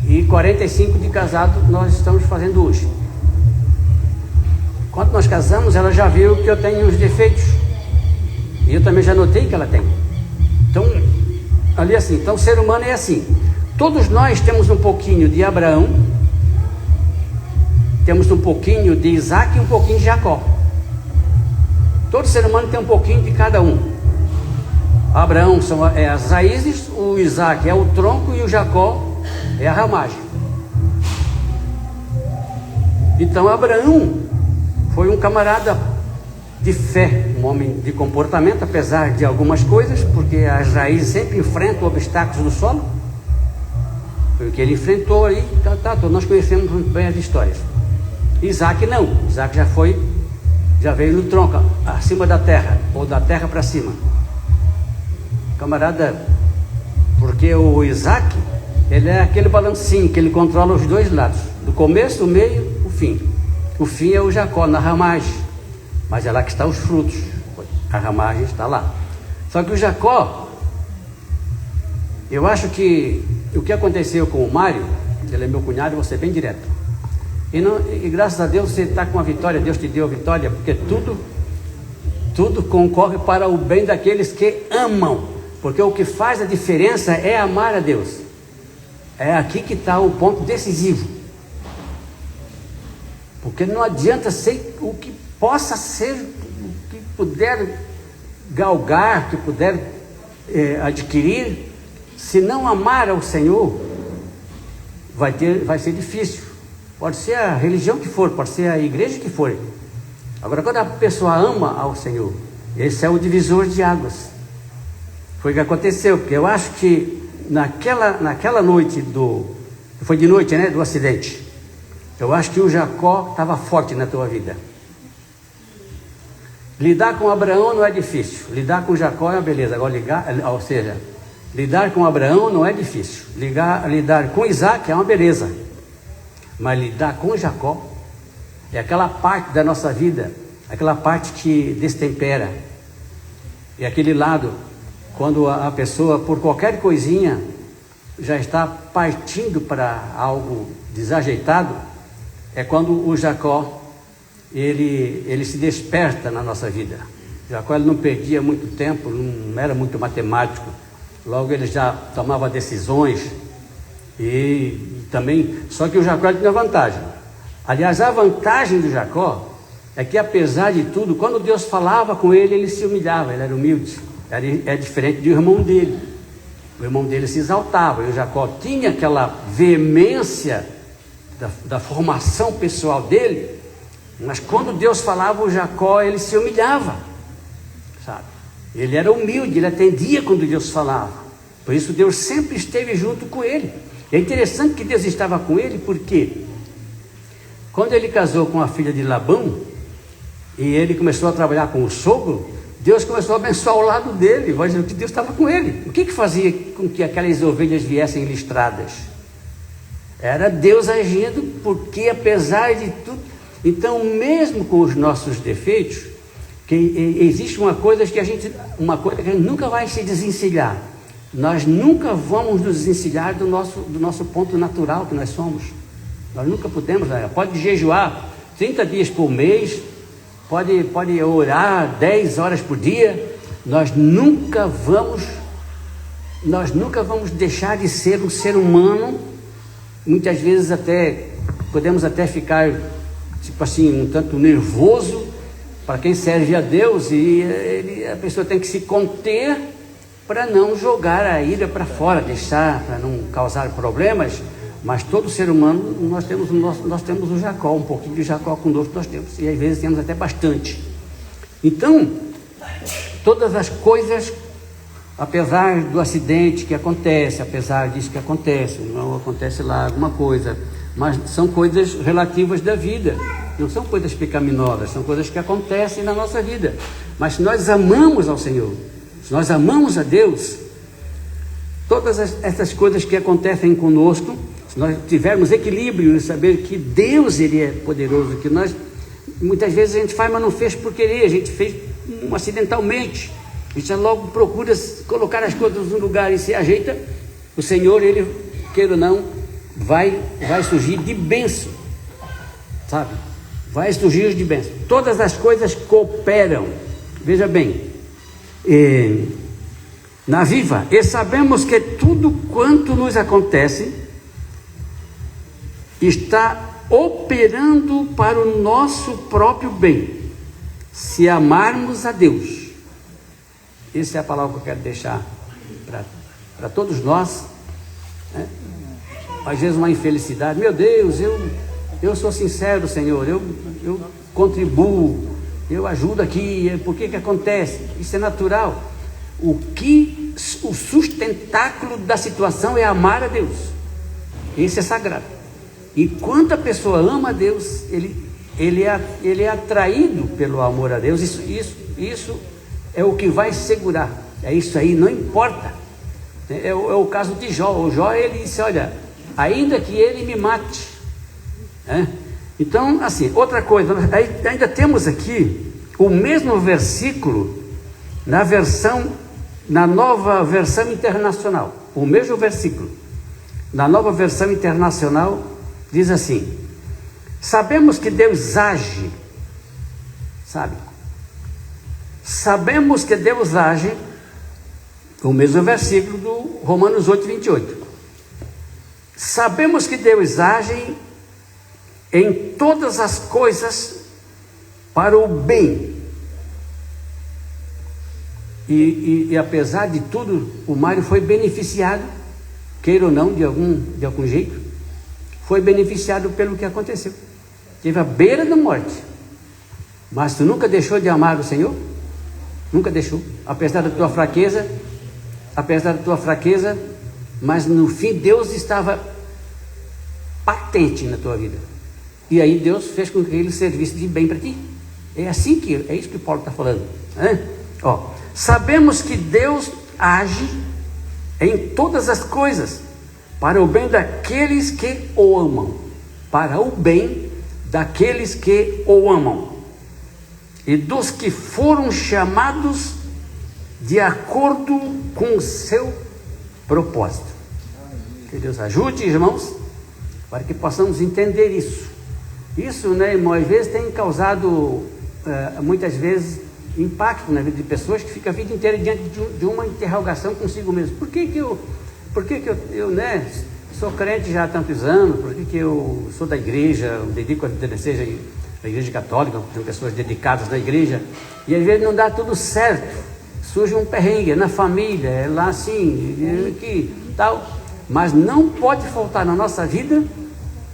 E 45 de casado nós estamos fazendo hoje. Quando nós casamos, ela já viu que eu tenho os defeitos. E eu também já notei que ela tem. Então, ali assim, então o ser humano é assim. Todos nós temos um pouquinho de Abraão, temos um pouquinho de Isaac e um pouquinho de Jacó. Todo ser humano tem um pouquinho de cada um. Abraão é as raízes, o Isaac é o tronco e o Jacó é a ramagem. Então Abraão foi um camarada de fé, um homem de comportamento, apesar de algumas coisas, porque as raízes sempre enfrentam obstáculos no solo. Foi o que ele enfrentou aí, nós conhecemos muito bem as histórias. Isaac não, Isaac já veio no tronco, acima da terra, ou da terra para cima. Camarada, porque o Isaac, ele é aquele balancinho que ele controla os dois lados, do começo, o meio, o fim. O fim é o Jacó, na ramagem, mas é lá que estão os frutos, a ramagem está lá. Só que o Jacó, eu acho que o que aconteceu com o Mário, ele é meu cunhado, eu vou ser bem direto, e graças a Deus você está com a vitória, Deus te deu a vitória, porque tudo concorre para o bem daqueles que amam, porque o que faz a diferença é amar a Deus. É aqui que está o ponto decisivo, porque não adianta ser o que possa ser, o que puder galgar, que puder adquirir, se não amar ao Senhor, vai ser difícil. Pode ser a religião que for, pode ser a igreja que for. Agora, quando a pessoa ama ao Senhor, esse é o divisor de águas. Foi o que aconteceu, porque eu acho que naquela noite foi de noite, né, do acidente, eu acho que o Jacó estava forte na tua vida. Lidar com Abraão não é difícil, lidar com Jacó é uma beleza. Agora lidar com Abraão não é difícil, lidar com Isaac é uma beleza, mas lidar com Jacó é aquela parte da nossa vida, aquela parte que destempera, e aquele lado, quando a pessoa, por qualquer coisinha, já está partindo para algo desajeitado, é quando o Jacó, ele se desperta na nossa vida. Jacó, ele não perdia muito tempo, não era muito matemático, logo ele já tomava decisões, e também, só que o Jacó tinha vantagem. Aliás, a vantagem do Jacó é que, apesar de tudo, quando Deus falava com ele, ele se humilhava, ele era humilde. É diferente do irmão dele. O irmão dele se exaltava, e o Jacó tinha aquela veemência da formação pessoal dele, mas quando Deus falava, o Jacó, ele se humilhava, sabe? Ele era humilde, ele atendia quando Deus falava. Por isso Deus sempre esteve junto com ele. É interessante que Deus estava com ele, porque quando ele casou com a filha de Labão, e ele começou a trabalhar com o sogro, Deus começou a abençoar o lado dele, que Deus estava com ele. O que fazia com que aquelas ovelhas viessem listradas? Era Deus agindo, porque apesar de tudo... Então, mesmo com os nossos defeitos, que existe uma coisa que a gente nunca vai se desencilhar. Nós nunca vamos nos desencilhar do nosso ponto natural que nós somos. Nós nunca podemos, pode jejuar 30 dias por mês, pode orar 10 horas por dia, nós nunca vamos deixar de ser um ser humano. Muitas vezes podemos ficar, tipo assim, um tanto nervoso para quem serve a Deus, e a pessoa tem que se conter para não jogar a ira para fora, para não causar problemas. Mas todo ser humano, nós temos o Jacó, um pouquinho de Jacó conosco nós temos, e às vezes temos até bastante. Então, todas as coisas, apesar do acidente que acontece, apesar disso que acontece, não acontece lá alguma coisa, mas são coisas relativas da vida, não são coisas pecaminosas, são coisas que acontecem na nossa vida. Mas se nós amamos ao Senhor, se nós amamos a Deus, todas essas coisas que acontecem conosco, se nós tivermos equilíbrio e saber que Deus, Ele é poderoso, que nós, muitas vezes a gente faz, mas não fez por querer, a gente fez acidentalmente, a gente logo procura colocar as coisas no lugar e se ajeita, o Senhor, Ele, queira ou não, vai surgir de bênção, sabe? Vai surgir de bênção. Todas as coisas cooperam, veja bem, na Viva, e sabemos que tudo quanto nos acontece está operando para o nosso próprio bem, se amarmos a Deus. Essa é a palavra que eu quero deixar para todos nós, né? Às vezes uma infelicidade, meu Deus, eu sou sincero, Senhor, eu contribuo, eu ajudo aqui, por que acontece? Isso é natural. O sustentáculo da situação é amar a Deus. Esse é sagrado. E quando a pessoa ama a Deus, ele é atraído pelo amor a Deus. Isso é o que vai segurar. É isso aí, não importa. É o caso de Jó. O Jó, ele disse, olha, ainda que ele me mate. Então, assim, outra coisa, ainda temos aqui o mesmo versículo na nova versão internacional. O mesmo versículo na nova versão internacional diz assim: sabemos que Deus age, sabemos que Deus age, o mesmo versículo do Romanos 8:28. Sabemos que Deus age em todas as coisas para o bem. E apesar de tudo, o Mário foi beneficiado, queira ou não, de algum jeito, foi beneficiado pelo que aconteceu. Teve a beira da morte, mas tu nunca deixou de amar o Senhor? Nunca deixou, apesar da tua fraqueza, mas no fim Deus estava patente na tua vida. E aí Deus fez com que ele servisse de bem para ti. É isso que Paulo está falando, né? Sabemos que Deus age em todas as coisas para o bem daqueles que o amam, para o bem daqueles que o amam, e dos que foram chamados de acordo com o seu propósito. Que Deus ajude, irmãos, para que possamos entender isso. Isso, né, irmão, às vezes tem causado, muitas vezes, impacto na vida de pessoas que ficam a vida inteira diante de uma interrogação consigo mesmo. Por que eu né, sou crente já há tantos anos? Por que eu sou da igreja, dedico a vida, seja a igreja católica, tem pessoas dedicadas na igreja, e às vezes não dá tudo certo, surge um perrengue na família, é lá assim, aqui, tal. Mas não pode faltar na nossa vida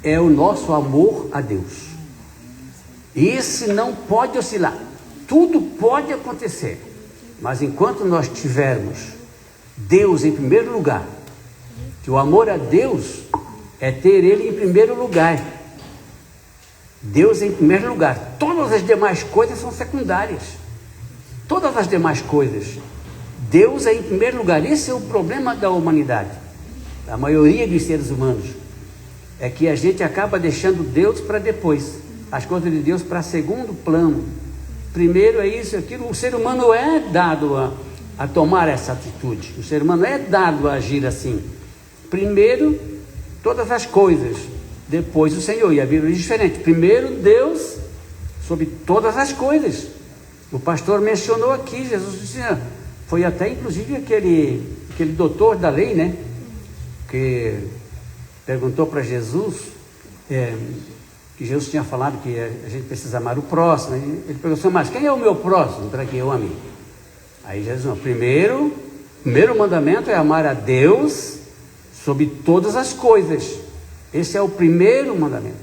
é o nosso amor a Deus. Esse não pode oscilar. Tudo pode acontecer, mas enquanto nós tivermos Deus em primeiro lugar. Que o amor a Deus é ter Ele em primeiro lugar. Deus em primeiro lugar. Todas as demais coisas são secundárias. Todas as demais coisas. Deus é em primeiro lugar. Esse é o problema da humanidade. Da maioria dos seres humanos. É que a gente acaba deixando Deus para depois. As coisas de Deus para segundo plano. Primeiro é isso, aquilo. O ser humano é dado a tomar essa atitude. O ser humano é dado a agir assim. Primeiro, todas as coisas. Depois o Senhor. E a Bíblia diz diferente. Primeiro, Deus sobre todas as coisas. O pastor mencionou aqui, Jesus disse, foi até inclusive aquele doutor da lei, né? Que perguntou para Jesus, que Jesus tinha falado que a gente precisa amar o próximo. Ele perguntou, mas quem é o meu próximo para que eu ame? Aí Jesus disse, primeiro mandamento é amar a Deus sobre todas as coisas. Esse é o primeiro mandamento.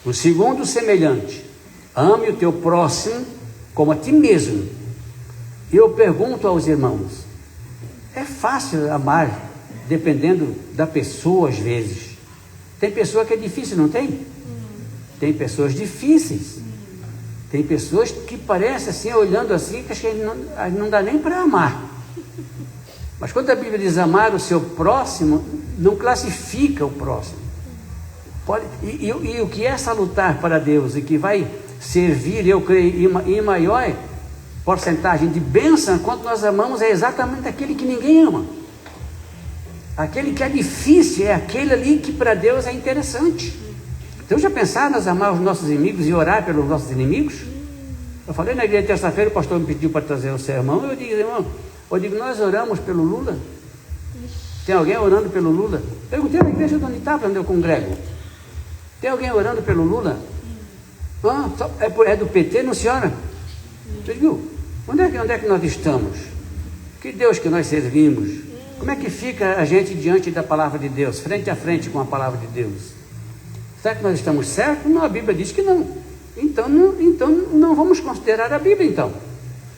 O segundo, semelhante. Ame o teu próximo como a ti mesmo. E eu pergunto aos irmãos, é fácil amar dependendo da pessoa às vezes? Tem pessoa que é difícil, não tem? Tem pessoas difíceis. Tem pessoas que parecem assim, olhando assim, que acho que não dá nem para amar. Mas quando a Bíblia diz amar o seu próximo, não classifica o próximo. E o que é salutar para Deus e que vai servir, eu creio, em maior porcentagem de bênção, quando nós amamos, é exatamente aquele que ninguém ama. Aquele que é difícil, é aquele ali que para Deus é interessante. Então já pensaram nós amar os nossos inimigos e orar pelos nossos inimigos? Eu falei na igreja terça-feira, o pastor me pediu para trazer um sermão, eu digo, irmão, nós oramos pelo Lula? Tem alguém orando pelo Lula? Perguntei na igreja onde estava, onde eu congrego. Tem alguém orando pelo Lula? É do PT, não senhora? Eu digo, onde é que nós estamos? Que Deus que nós servimos? Como é que fica a gente diante da palavra de Deus, frente a frente com a palavra de Deus? Será que nós estamos certos? Não, a Bíblia diz que não. Então não vamos considerar a Bíblia então.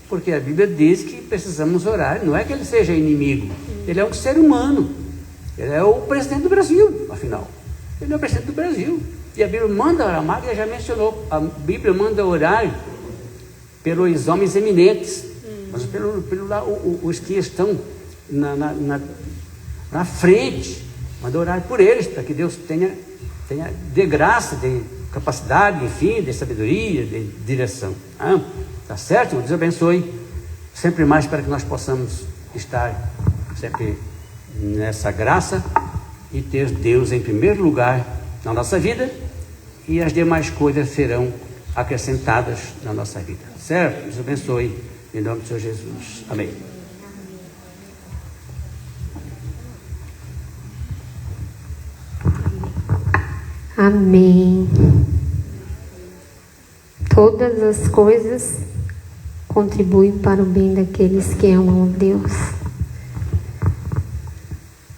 Porque a Bíblia diz que precisamos orar. Não é que ele seja inimigo. Ele é um ser humano. Ele é o presidente do Brasil, afinal. Ele é o presidente do Brasil. E a Bíblia manda orar, a Maria já mencionou. A Bíblia manda orar pelos homens eminentes. Mas os que estão na frente. Manda orar por eles, para que Deus tenha de graça, de capacidade, enfim, de sabedoria, de direção. Tá certo? Deus abençoe sempre mais para que nós possamos estar sempre nessa graça e ter Deus em primeiro lugar na nossa vida, e as demais coisas serão acrescentadas na nossa vida. Certo? Deus abençoe em nome do Senhor Jesus. Amém. Amém. Todas as coisas contribuem para o bem daqueles que amam a Deus.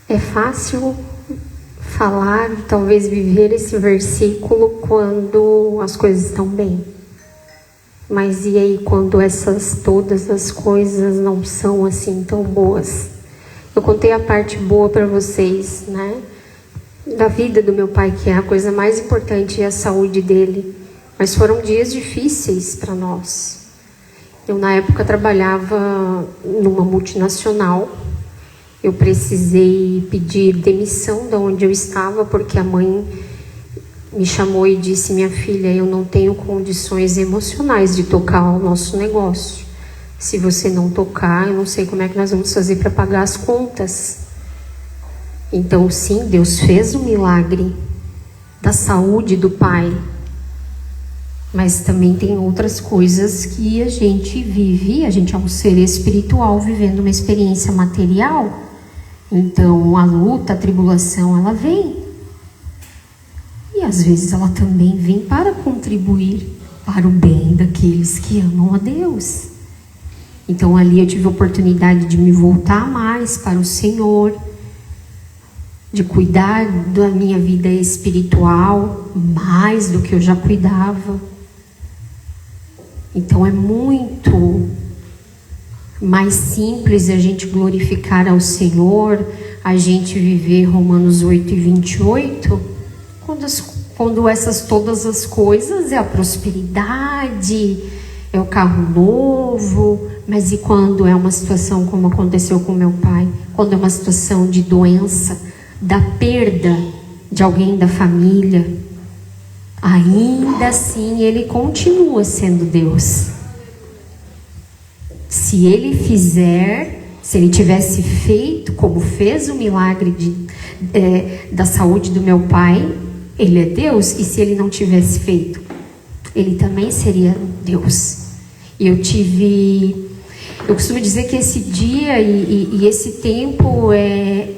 É fácil falar, talvez viver esse versículo quando as coisas estão bem. Mas e aí quando todas as coisas não são assim tão boas? Eu contei a parte boa para vocês, né? Da vida do meu pai, que é a coisa mais importante, é a saúde dele. Mas foram dias difíceis para nós. Eu, na época, trabalhava numa multinacional. Eu precisei pedir demissão de onde eu estava, porque a mãe me chamou e disse, minha filha, eu não tenho condições emocionais de tocar o nosso negócio. Se você não tocar, eu não sei como é que nós vamos fazer para pagar as contas. Então, sim, Deus fez o milagre da saúde do pai. Mas também tem outras coisas que a gente vive. A gente é um ser espiritual vivendo uma experiência material. Então, a luta, a tribulação, ela vem. E às vezes ela também vem para contribuir para o bem daqueles que amam a Deus. Então, ali eu tive a oportunidade de me voltar mais para o Senhor, de cuidar da minha vida espiritual mais do que eu já cuidava. Então é muito mais simples a gente glorificar ao Senhor, a gente viver Romanos 8:28, quando essas todas as coisas é a prosperidade, é o carro novo, mas e quando é uma situação como aconteceu com meu pai, quando é uma situação de doença, da perda de alguém da família, ainda assim ele continua sendo Deus. Se ele fizer, se ele tivesse feito como fez o milagre da saúde do meu pai, ele é Deus. E se ele não tivesse feito, ele também seria Deus. E eu costumo dizer que esse dia e esse tempo,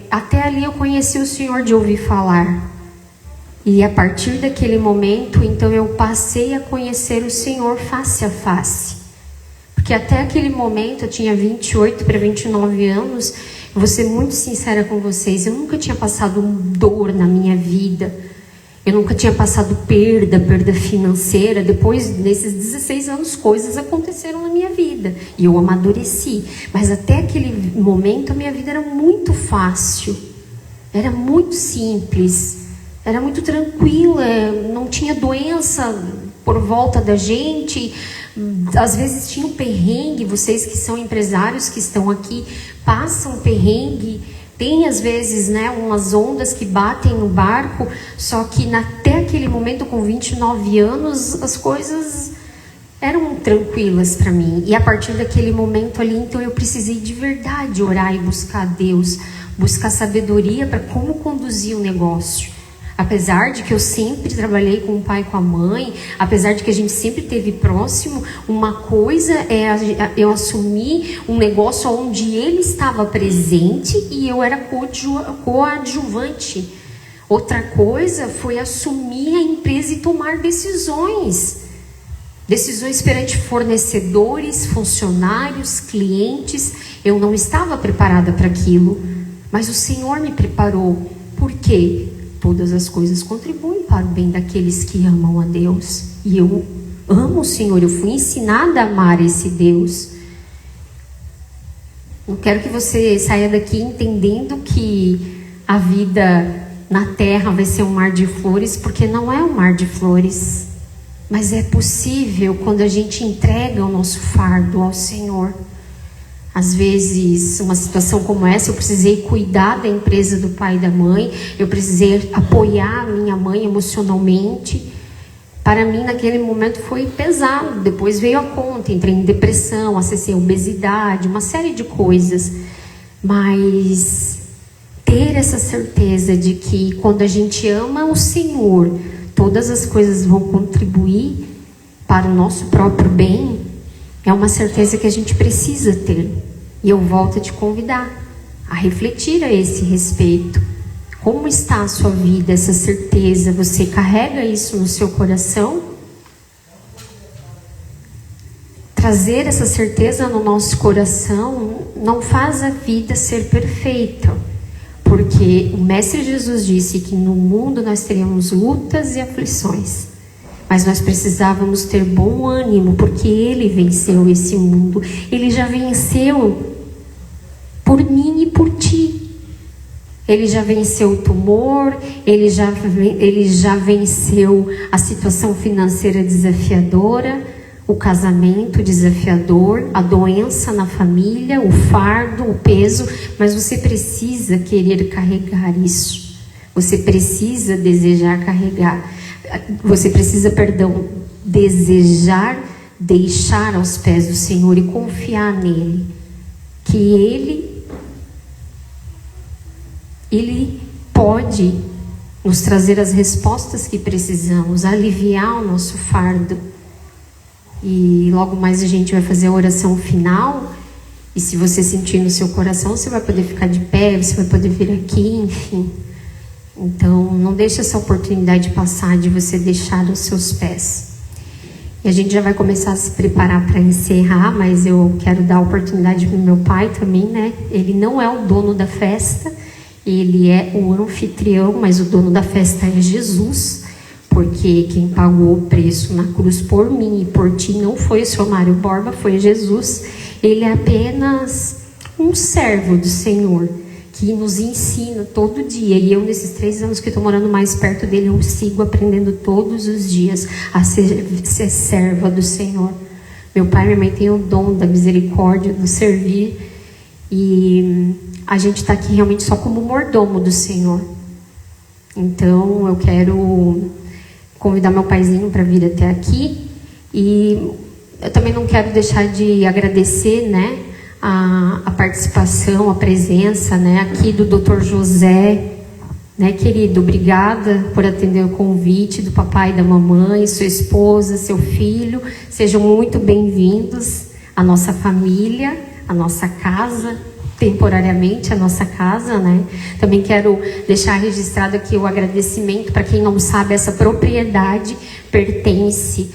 até ali eu conheci o Senhor de ouvir falar. E a partir daquele momento, então eu passei a conhecer o Senhor face a face. Porque até aquele momento, eu tinha 28 para 29 anos, eu vou ser muito sincera com vocês, eu nunca tinha passado dor na minha vida. Eu nunca tinha passado perda financeira. Depois desses 16 anos, coisas aconteceram na minha vida. E eu amadureci. Mas até aquele momento, a minha vida era muito fácil. Era muito simples. Era muito tranquila. Não tinha doença por volta da gente. Às vezes tinha um perrengue. Vocês que são empresários, que estão aqui, passam perrengue. Tem às vezes, né, umas ondas que batem no barco, só que até aquele momento, com 29 anos, as coisas eram tranquilas para mim. E a partir daquele momento ali, então eu precisei de verdade orar e buscar Deus, buscar sabedoria para como conduzir o negócio. Apesar de que eu sempre trabalhei com o pai e com a mãe, apesar de que a gente sempre esteve próximo, uma coisa é eu assumir um negócio onde ele estava presente e eu era coadjuvante. Outra coisa foi assumir a empresa e tomar decisões. Decisões perante fornecedores, funcionários, clientes. Eu não estava preparada para aquilo, mas o Senhor me preparou. Por quê? Todas as coisas contribuem para o bem daqueles que amam a Deus. E eu amo o Senhor, eu fui ensinada a amar esse Deus. Não quero que você saia daqui entendendo que a vida na terra vai ser um mar de flores, porque não é um mar de flores. Mas é possível quando a gente entrega o nosso fardo ao Senhor. Às vezes, uma situação como essa, eu precisei cuidar da empresa do pai e da mãe, eu precisei apoiar a minha mãe emocionalmente. Para mim, naquele momento, foi pesado. Depois veio a conta, entrei em depressão, acessei a obesidade, uma série de coisas. Mas ter essa certeza de que quando a gente ama o Senhor, todas as coisas vão contribuir para o nosso próprio bem, é uma certeza que a gente precisa ter. E eu volto a te convidar a refletir a esse respeito. Como está a sua vida, essa certeza? Você carrega isso no seu coração? Trazer essa certeza no nosso coração não faz a vida ser perfeita. Porque o Mestre Jesus disse que no mundo nós teríamos lutas e aflições. Mas nós precisávamos ter bom ânimo, porque Ele venceu esse mundo. Ele já venceu por mim e por ti. Ele já venceu o tumor, ele já venceu a situação financeira desafiadora, o casamento desafiador, a doença na família, o fardo, o peso. Mas você precisa querer carregar isso. Você precisa desejar carregar. Você precisa, desejar deixar aos pés do Senhor e confiar nele, que Ele pode nos trazer as respostas que precisamos, aliviar o nosso fardo. E logo mais a gente vai fazer a oração final. E se você sentir no seu coração, você vai poder ficar de pé, você vai poder vir aqui, enfim. Então, não deixe essa oportunidade passar de você deixar os seus pés. E a gente já vai começar a se preparar para encerrar, mas eu quero dar a oportunidade para o meu pai também, né? Ele não é o dono da festa, ele é o anfitrião, mas o dono da festa é Jesus, porque quem pagou o preço na cruz por mim e por ti não foi o seu Mário Borba, foi Jesus. Ele é apenas um servo do Senhor, que nos ensina todo dia. E eu, nesses 3 anos que estou morando mais perto dele, eu sigo aprendendo todos os dias a ser serva do Senhor. Meu pai e minha mãe têm o dom da misericórdia, do servir. E a gente está aqui realmente só como mordomo do Senhor. Então eu quero convidar meu paizinho para vir até aqui. E eu também não quero deixar de agradecer, né, a participação, a presença, né, aqui do Dr. José, né, querido, obrigada por atender o convite do papai e da mamãe, sua esposa, seu filho. Sejam muito bem-vindos à nossa família, à nossa casa, temporariamente a nossa casa, né? Também quero deixar registrado aqui o agradecimento. Para quem não sabe, essa propriedade pertence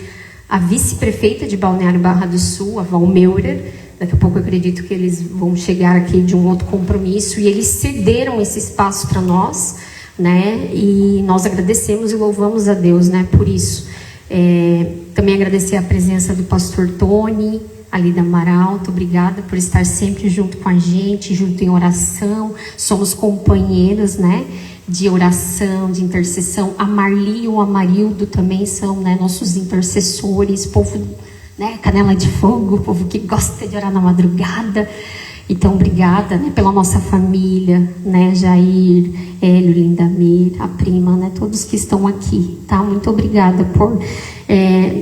à vice-prefeita de Balneário Barra do Sul, a Val Meurer. Daqui a pouco eu acredito que eles vão chegar aqui de um outro compromisso, e eles cederam esse espaço para nós, né? E nós agradecemos e louvamos a Deus, né, por isso. Também agradecer a presença do pastor Tony, ali da Maralto, obrigada por estar sempre junto com a gente, junto em oração. Somos companheiras, né, de oração, de intercessão. A Marli e o Amarildo também são, né, nossos intercessores, povo, né, canela de fogo, povo que gosta de orar na madrugada. Então, obrigada, né, pela nossa família, né, Jair, Hélio, Lindamir, a prima, né, todos que estão aqui, tá? Muito obrigada por...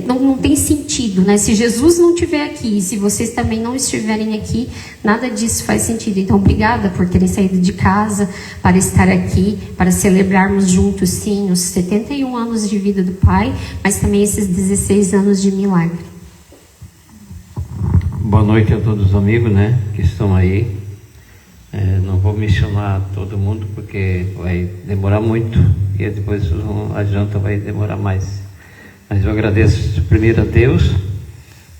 não tem sentido, né? Se Jesus não estiver aqui, se vocês também não estiverem aqui, nada disso faz sentido. Então, obrigada por terem saído de casa para estar aqui, para celebrarmos juntos, sim, os 71 anos de vida do Pai, mas também esses 16 anos de milagre. Boa noite a todos os amigos, né, que estão aí. Não vou mencionar todo mundo porque vai demorar muito e depois a janta vai demorar mais. Mas eu agradeço primeiro a Deus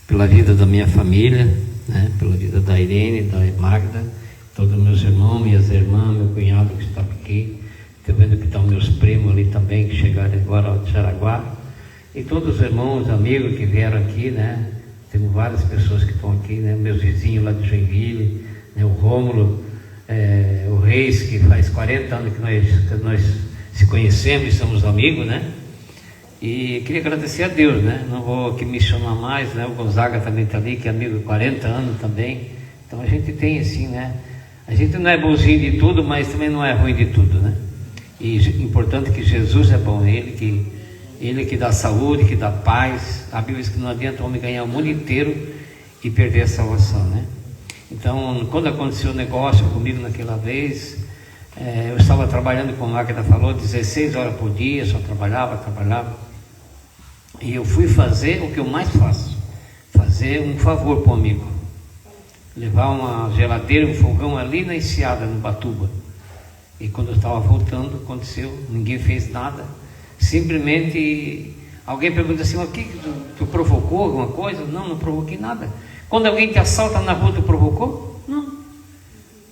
pela vida da minha família, né, pela vida da Irene, da Magda, todos meus irmãos, minhas irmãs, meu cunhado que está aqui. Estou vendo que estão meus primos ali também, que chegaram agora de Jaraguá. E todos os irmãos, amigos que vieram aqui, né. Temos várias pessoas que estão aqui, né? Meus vizinhos lá de Joinville, né? O Rômulo, o Reis, que faz 40 anos que nós se conhecemos e somos amigos, né? E queria agradecer a Deus, né? Não vou aqui mencionar mais, né? O Gonzaga também está ali, que é amigo de 40 anos também. Então a gente tem assim, né? A gente não é bonzinho de tudo, mas também não é ruim de tudo, né? E importante que Jesus é bom, Ele que dá saúde, que dá paz. A Bíblia diz que não adianta o homem ganhar o mundo inteiro e perder a salvação, né? Então, quando aconteceu o negócio comigo naquela vez, eu estava trabalhando, como a Magda falou, 16 horas por dia, só trabalhava. E eu fui fazer o que eu mais faço, fazer um favor para um amigo. Levar uma geladeira, um fogão ali na Enseada, no Batuba. E quando eu estava voltando, aconteceu, ninguém fez nada. Simplesmente alguém pergunta assim: o que tu provocou alguma coisa? Não provoquei nada. Quando alguém te assalta na rua, tu provocou? Não.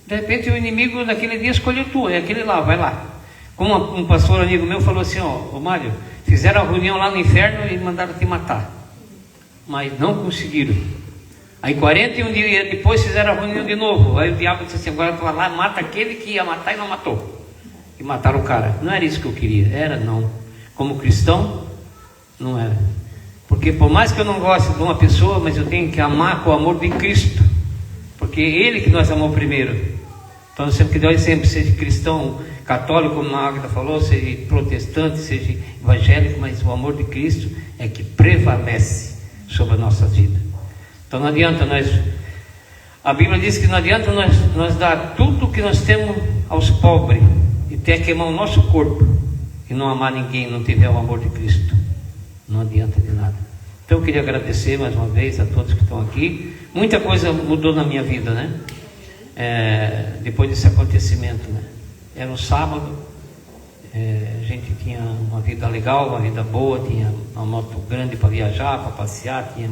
De repente o inimigo naquele dia escolheu tu, é aquele lá, vai lá. Como um pastor amigo meu falou assim: ô Mário, fizeram a reunião lá no inferno e mandaram te matar, mas não conseguiram. Aí 41 dias depois fizeram a reunião de novo. Aí o diabo disse assim: agora tu vai lá, mata aquele que ia matar e não matou. E mataram o cara. Não era isso que eu queria, era não. Como cristão, não era. Porque por mais que eu não goste de uma pessoa, mas eu tenho que amar com o amor de Cristo, porque é Ele que nós amamos primeiro. Então eu sempre que sempre, seja cristão, católico, como a Magda falou, seja protestante, seja evangélico, mas o amor de Cristo é que prevalece sobre a nossa vida. Então não adianta a Bíblia diz que não adianta nós dar tudo o que nós temos aos pobres e ter que queimar o nosso corpo e não amar ninguém, não tiver o amor de Cristo. Não adianta de nada. Então eu queria agradecer mais uma vez a todos que estão aqui. Muita coisa mudou na minha vida, né? Depois desse acontecimento, né? Era um sábado, a gente tinha uma vida legal, uma vida boa, tinha uma moto grande para viajar, para passear, tinha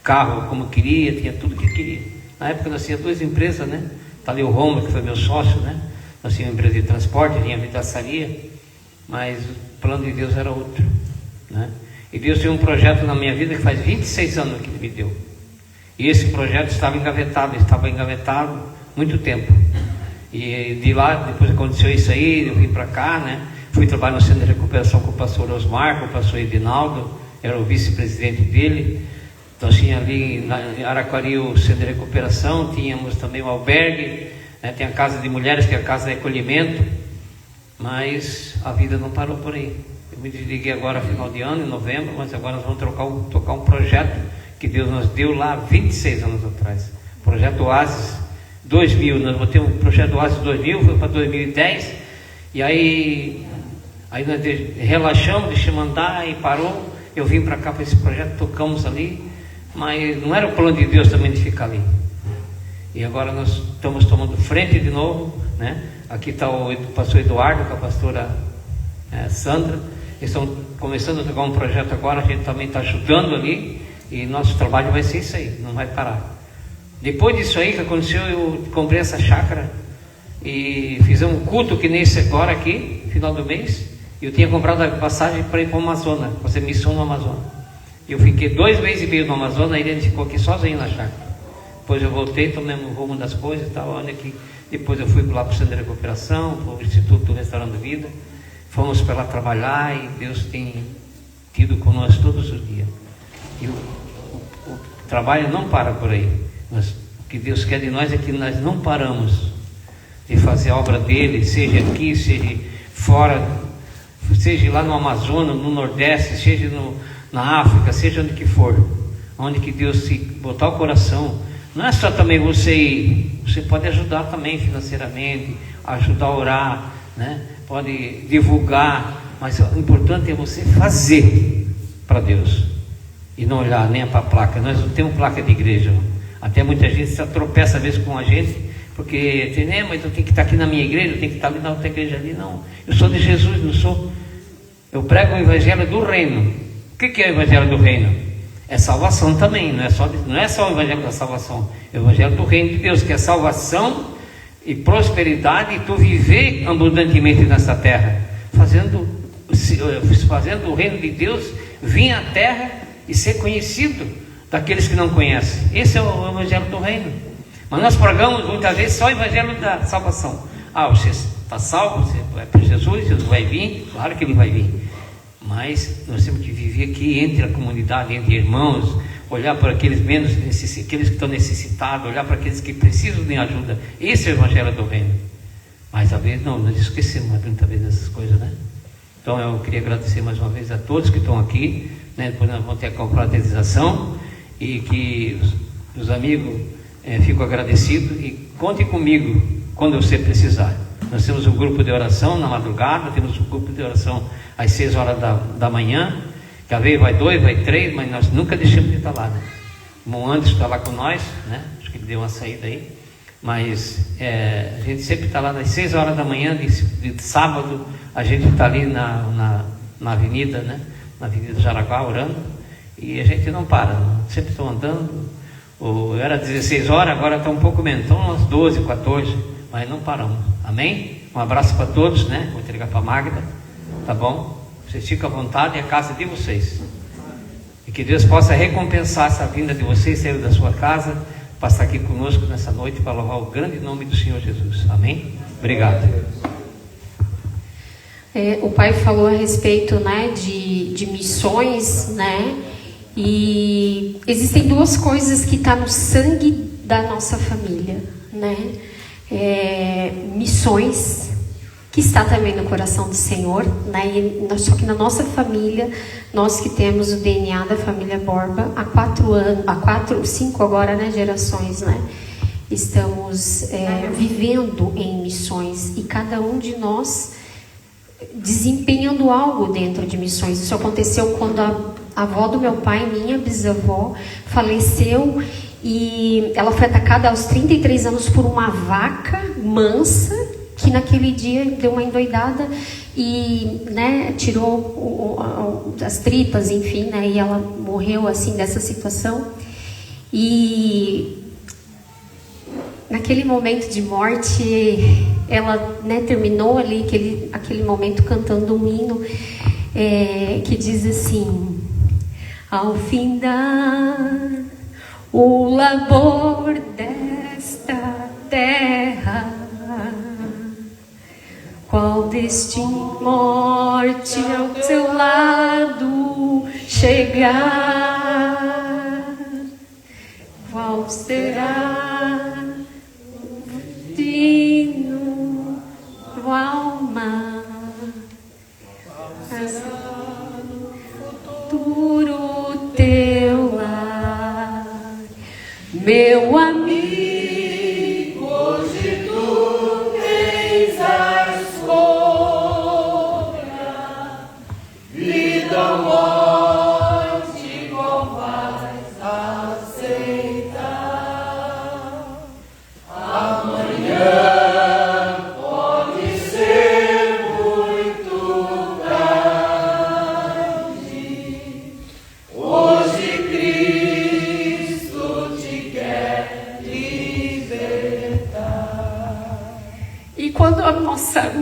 carro como queria, tinha tudo que queria. Na época nós tínhamos 2 empresas, né? Está ali o Romulo, que foi meu sócio, né? Nós tínhamos uma empresa de transporte, tinha vidraçaria, mas o plano de Deus era outro, né? E Deus tem um projeto na minha vida que faz 26 anos que Ele me deu. E esse projeto estava engavetado muito tempo. E de lá, depois aconteceu isso aí, eu vim para cá, né? Fui trabalhar no centro de recuperação com o pastor Osmar, com o pastor Edinaldo, era o vice-presidente dele. Então tinha ali em Araquari o centro de recuperação, tínhamos também o albergue, né? Tem a casa de mulheres, que é a casa de acolhimento, mas a vida não parou por aí. Eu me desliguei agora final de ano, em novembro, mas agora nós vamos tocar um projeto que Deus nos deu lá 26 anos atrás. Projeto Oasis 2000, nós vamos ter um projeto Oasis 2000, foi para 2010, e aí nós relaxamos, deixamos andar e parou. Eu vim para cá para esse projeto, tocamos ali, mas não era o plano de Deus também de ficar ali. E agora nós estamos tomando frente de novo, né? Aqui está o pastor Eduardo, com a pastora Sandra. Eles estão começando a tocar um projeto agora, a gente também está ajudando ali, e nosso trabalho vai ser isso aí, não vai parar. Depois disso aí que aconteceu, eu comprei essa chácara e fizemos um culto que nem esse agora aqui, final do mês. Eu tinha comprado a passagem para ir para o Amazonas, fazer missão no Amazonas. Eu fiquei 2 meses e meio no Amazonas, ele ficou aqui sozinho na chácara. Depois eu voltei, tomei o rumo das coisas e tal, olha aqui. Depois eu fui lá para o Centro de Recuperação, para o Instituto do Restaurando Vida. Fomos para lá trabalhar e Deus tem tido conosco todos os dias. E o trabalho não para por aí. Mas o que Deus quer de nós é que nós não paramos de fazer a obra dele, seja aqui, seja fora, seja lá no Amazonas, no Nordeste, seja na África, seja onde que for, onde que Deus se botar o coração. Não é só também você ir, você pode ajudar também financeiramente, ajudar a orar, né? Pode divulgar, mas o importante é você fazer para Deus e não olhar nem para a placa. Nós não temos placa de igreja. Até muita gente se tropeça às vezes com a gente, porque tem, mas eu tenho que estar aqui na minha igreja, eu tenho que estar ali na outra igreja ali. Não, eu sou de Jesus, não sou. Eu prego o evangelho do reino. O que é o evangelho do reino? É salvação também, não é só o evangelho da salvação, é o evangelho do reino de Deus, que é salvação e prosperidade, e tu viver abundantemente nessa terra, fazendo o reino de Deus vir à terra e ser conhecido daqueles que não conhecem. Esse é o evangelho do reino. Mas nós pregamos muitas vezes só o evangelho da salvação. Você está salvo, você vai para Jesus, Jesus vai vir, claro que ele vai vir. Mas nós temos que viver aqui entre a comunidade, entre irmãos, olhar para aqueles aqueles que estão necessitados, olhar para aqueles que precisam de ajuda. Esse é o evangelho do reino. Mas às vezes nós esquecemos muitas vezes essas coisas, né? Então eu queria agradecer mais uma vez a todos que estão aqui, né? Depois nós vamos ter a confraternização, e que os amigos ficam agradecidos, e conte comigo quando você precisar. Nós temos um grupo de oração na madrugada, temos um grupo de oração às 6 horas da manhã, que às vezes vai 2, vai 3, mas nós nunca deixamos de estar lá, né? O irmão Anderson está lá com nós, né? Acho que ele deu uma saída aí, mas a gente sempre está lá às 6 horas da manhã, de sábado, a gente está ali na avenida, né? Na Avenida Jaraguá, orando, e a gente não para, sempre estão andando. Era 16 horas, agora está um pouco menos, então umas 12, 14, mas não paramos. Amém? Um abraço para todos, né? Vou entregar para a Magda, tá bom? Vocês ficam à vontade, é a casa de vocês. E que Deus possa recompensar essa vinda de vocês, sair da sua casa, para estar aqui conosco nessa noite, para louvar o grande nome do Senhor Jesus. Amém? Obrigado. O pai falou a respeito, né, de missões, né? E existem 2 coisas que estão no sangue da nossa família, né? Missões, que está também no coração do Senhor, né? Só que na nossa família, nós que temos o DNA da família Borba, há 4 anos, 5 agora, né, gerações, né? Estamos vivendo em missões, e cada um de nós desempenhando algo dentro de missões. Isso aconteceu quando a avó do meu pai, minha bisavó, faleceu, e ela foi atacada aos 33 anos por uma vaca mansa, que naquele dia deu uma endoidada e, né, tirou as tripas, enfim, né, e ela morreu assim dessa situação. E naquele momento de morte, ela, né, terminou ali aquele momento cantando um hino que diz assim: ao findar o labor desta terra. Qual destino, morte ao seu lado chegar? Qual será o destino, alma? Futuro teu lar, meu amigo, hoje tu tens a escolha, vida ou morte, qual vais aceitar? Amanhã pode ser muito tarde, hoje Cristo te quer libertar. E quando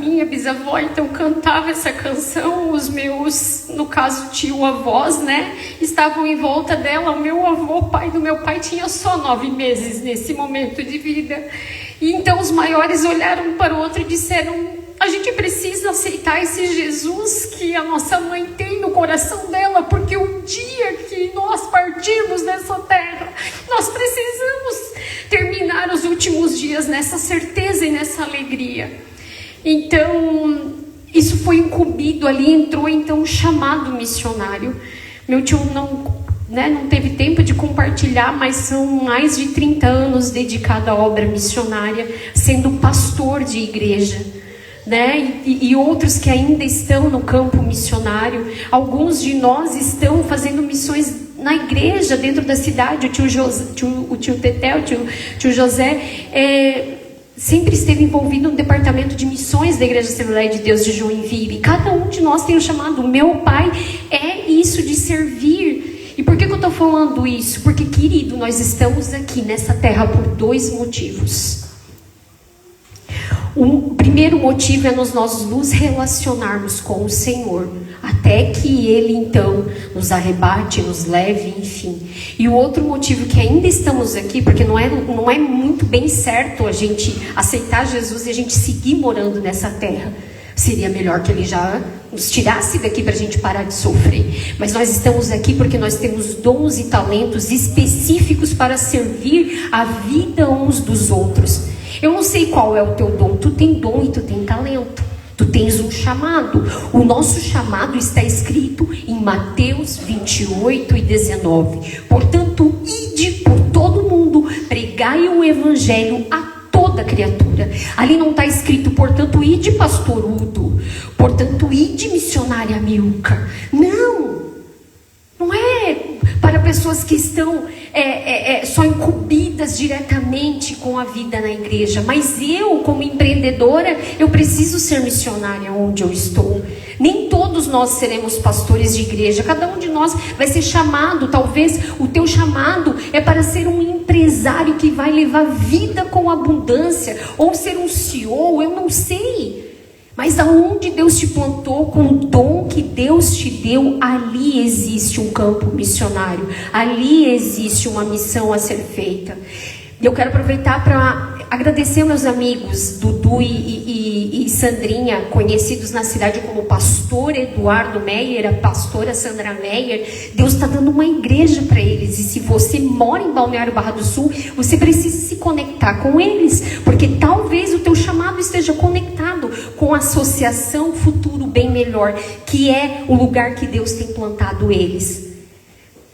minha bisavó então cantava essa canção, os meus, no caso tio-avós, né, estavam em volta dela. O meu avô, pai do meu pai, tinha só 9 meses nesse momento de vida. E então os maiores olharam para o outro e disseram: a gente precisa aceitar esse Jesus que a nossa mãe tem no coração dela, porque o dia que nós partirmos dessa terra, nós precisamos terminar os últimos dias nessa certeza e nessa alegria. Então, isso foi incumbido ali, entrou então um chamado missionário. Meu tio não teve tempo de compartilhar, mas são mais de 30 anos dedicado à obra missionária, sendo pastor de igreja, né? E outros que ainda estão no campo missionário. Alguns de nós estão fazendo missões na igreja dentro da cidade. O tio Teté, o tio José, sempre esteve envolvido no departamento de missões da Igreja Assembleia de Deus de Joinville. Cada um de nós tem um chamado. O meu pai é isso, de servir. E por que eu estou falando isso? Porque, querido, nós estamos aqui nessa terra por 2 motivos. O primeiro motivo é nós nos relacionarmos com o Senhor, até que Ele então nos arrebate, nos leve, enfim. E o outro motivo que ainda estamos aqui, porque não é muito bem certo a gente aceitar Jesus e a gente seguir morando nessa terra. Seria melhor que Ele já nos tirasse daqui para a gente parar de sofrer. Mas nós estamos aqui porque nós temos dons e talentos específicos para servir a vida uns dos outros. Eu não sei qual é o teu dom. Tu tem dom e tu tem talento. Tu tens um chamado. O nosso chamado está escrito em Mateus 28:19. Portanto, ide por todo mundo, pregai o evangelho a toda criatura. Ali não está escrito, portanto, ide pastor Udo, portanto, ide missionária Milka. Não é para pessoas que estão só incumbidas diretamente com a vida na igreja. Mas eu, como empreendedora, eu preciso ser missionária onde eu estou. Nem todos nós seremos pastores de igreja. Cada um de nós vai ser chamado. Talvez o teu chamado é para ser um empresário que vai levar vida com abundância, ou ser um CEO, eu não sei. Mas aonde Deus te plantou, com o dom que Deus te deu, ali existe um campo missionário. Ali existe uma missão a ser feita. E eu quero aproveitar para agradecer meus amigos Dudu e Sandrinha, conhecidos na cidade como pastor Eduardo Meyer, a pastora Sandra Meyer. Deus está dando uma igreja para eles. E se você mora em Balneário Barra do Sul, você precisa se conectar com eles, porque talvez o teu chamado esteja conectado com a Associação Futuro Bem Melhor, que é o lugar que Deus tem plantado eles,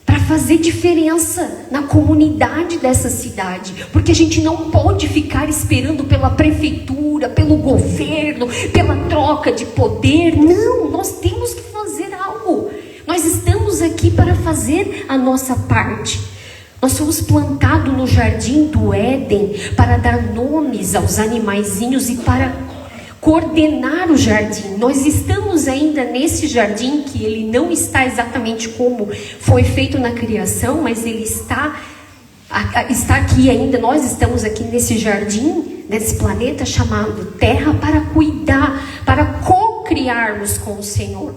para fazer diferença na comunidade dessa cidade. Porque a gente não pode ficar esperando pela prefeitura, pelo governo, pela troca de poder. Não, nós temos que fazer algo. Nós estamos aqui para fazer a nossa parte. Nós fomos plantados no jardim do Éden para dar nomes aos animaizinhos e para coordenar o jardim. Nós estamos ainda nesse jardim, que ele não está exatamente como foi feito na criação, mas ele está aqui ainda. Nós estamos aqui nesse jardim, nesse planeta chamado Terra, para cuidar, para co-criarmos com o Senhor.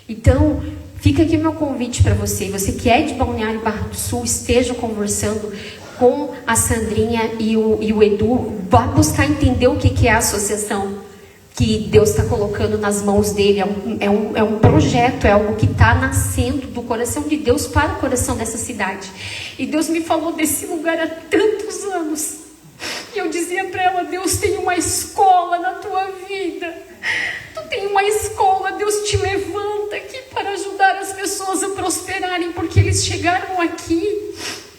Então, fica aqui o meu convite para você. Você que é de Balneário Barra do Sul, esteja conversando com a Sandrinha e o Edu. Vá buscar entender o que é a associação que Deus está colocando nas mãos dele. É um projeto, é algo que está nascendo do coração de Deus para o coração dessa cidade. E Deus me falou desse lugar há tantos anos. E eu dizia para ela: Deus tem uma escola na tua vida. Tu tem uma escola, Deus te levanta aqui para ajudar as pessoas a prosperarem, porque eles chegaram aqui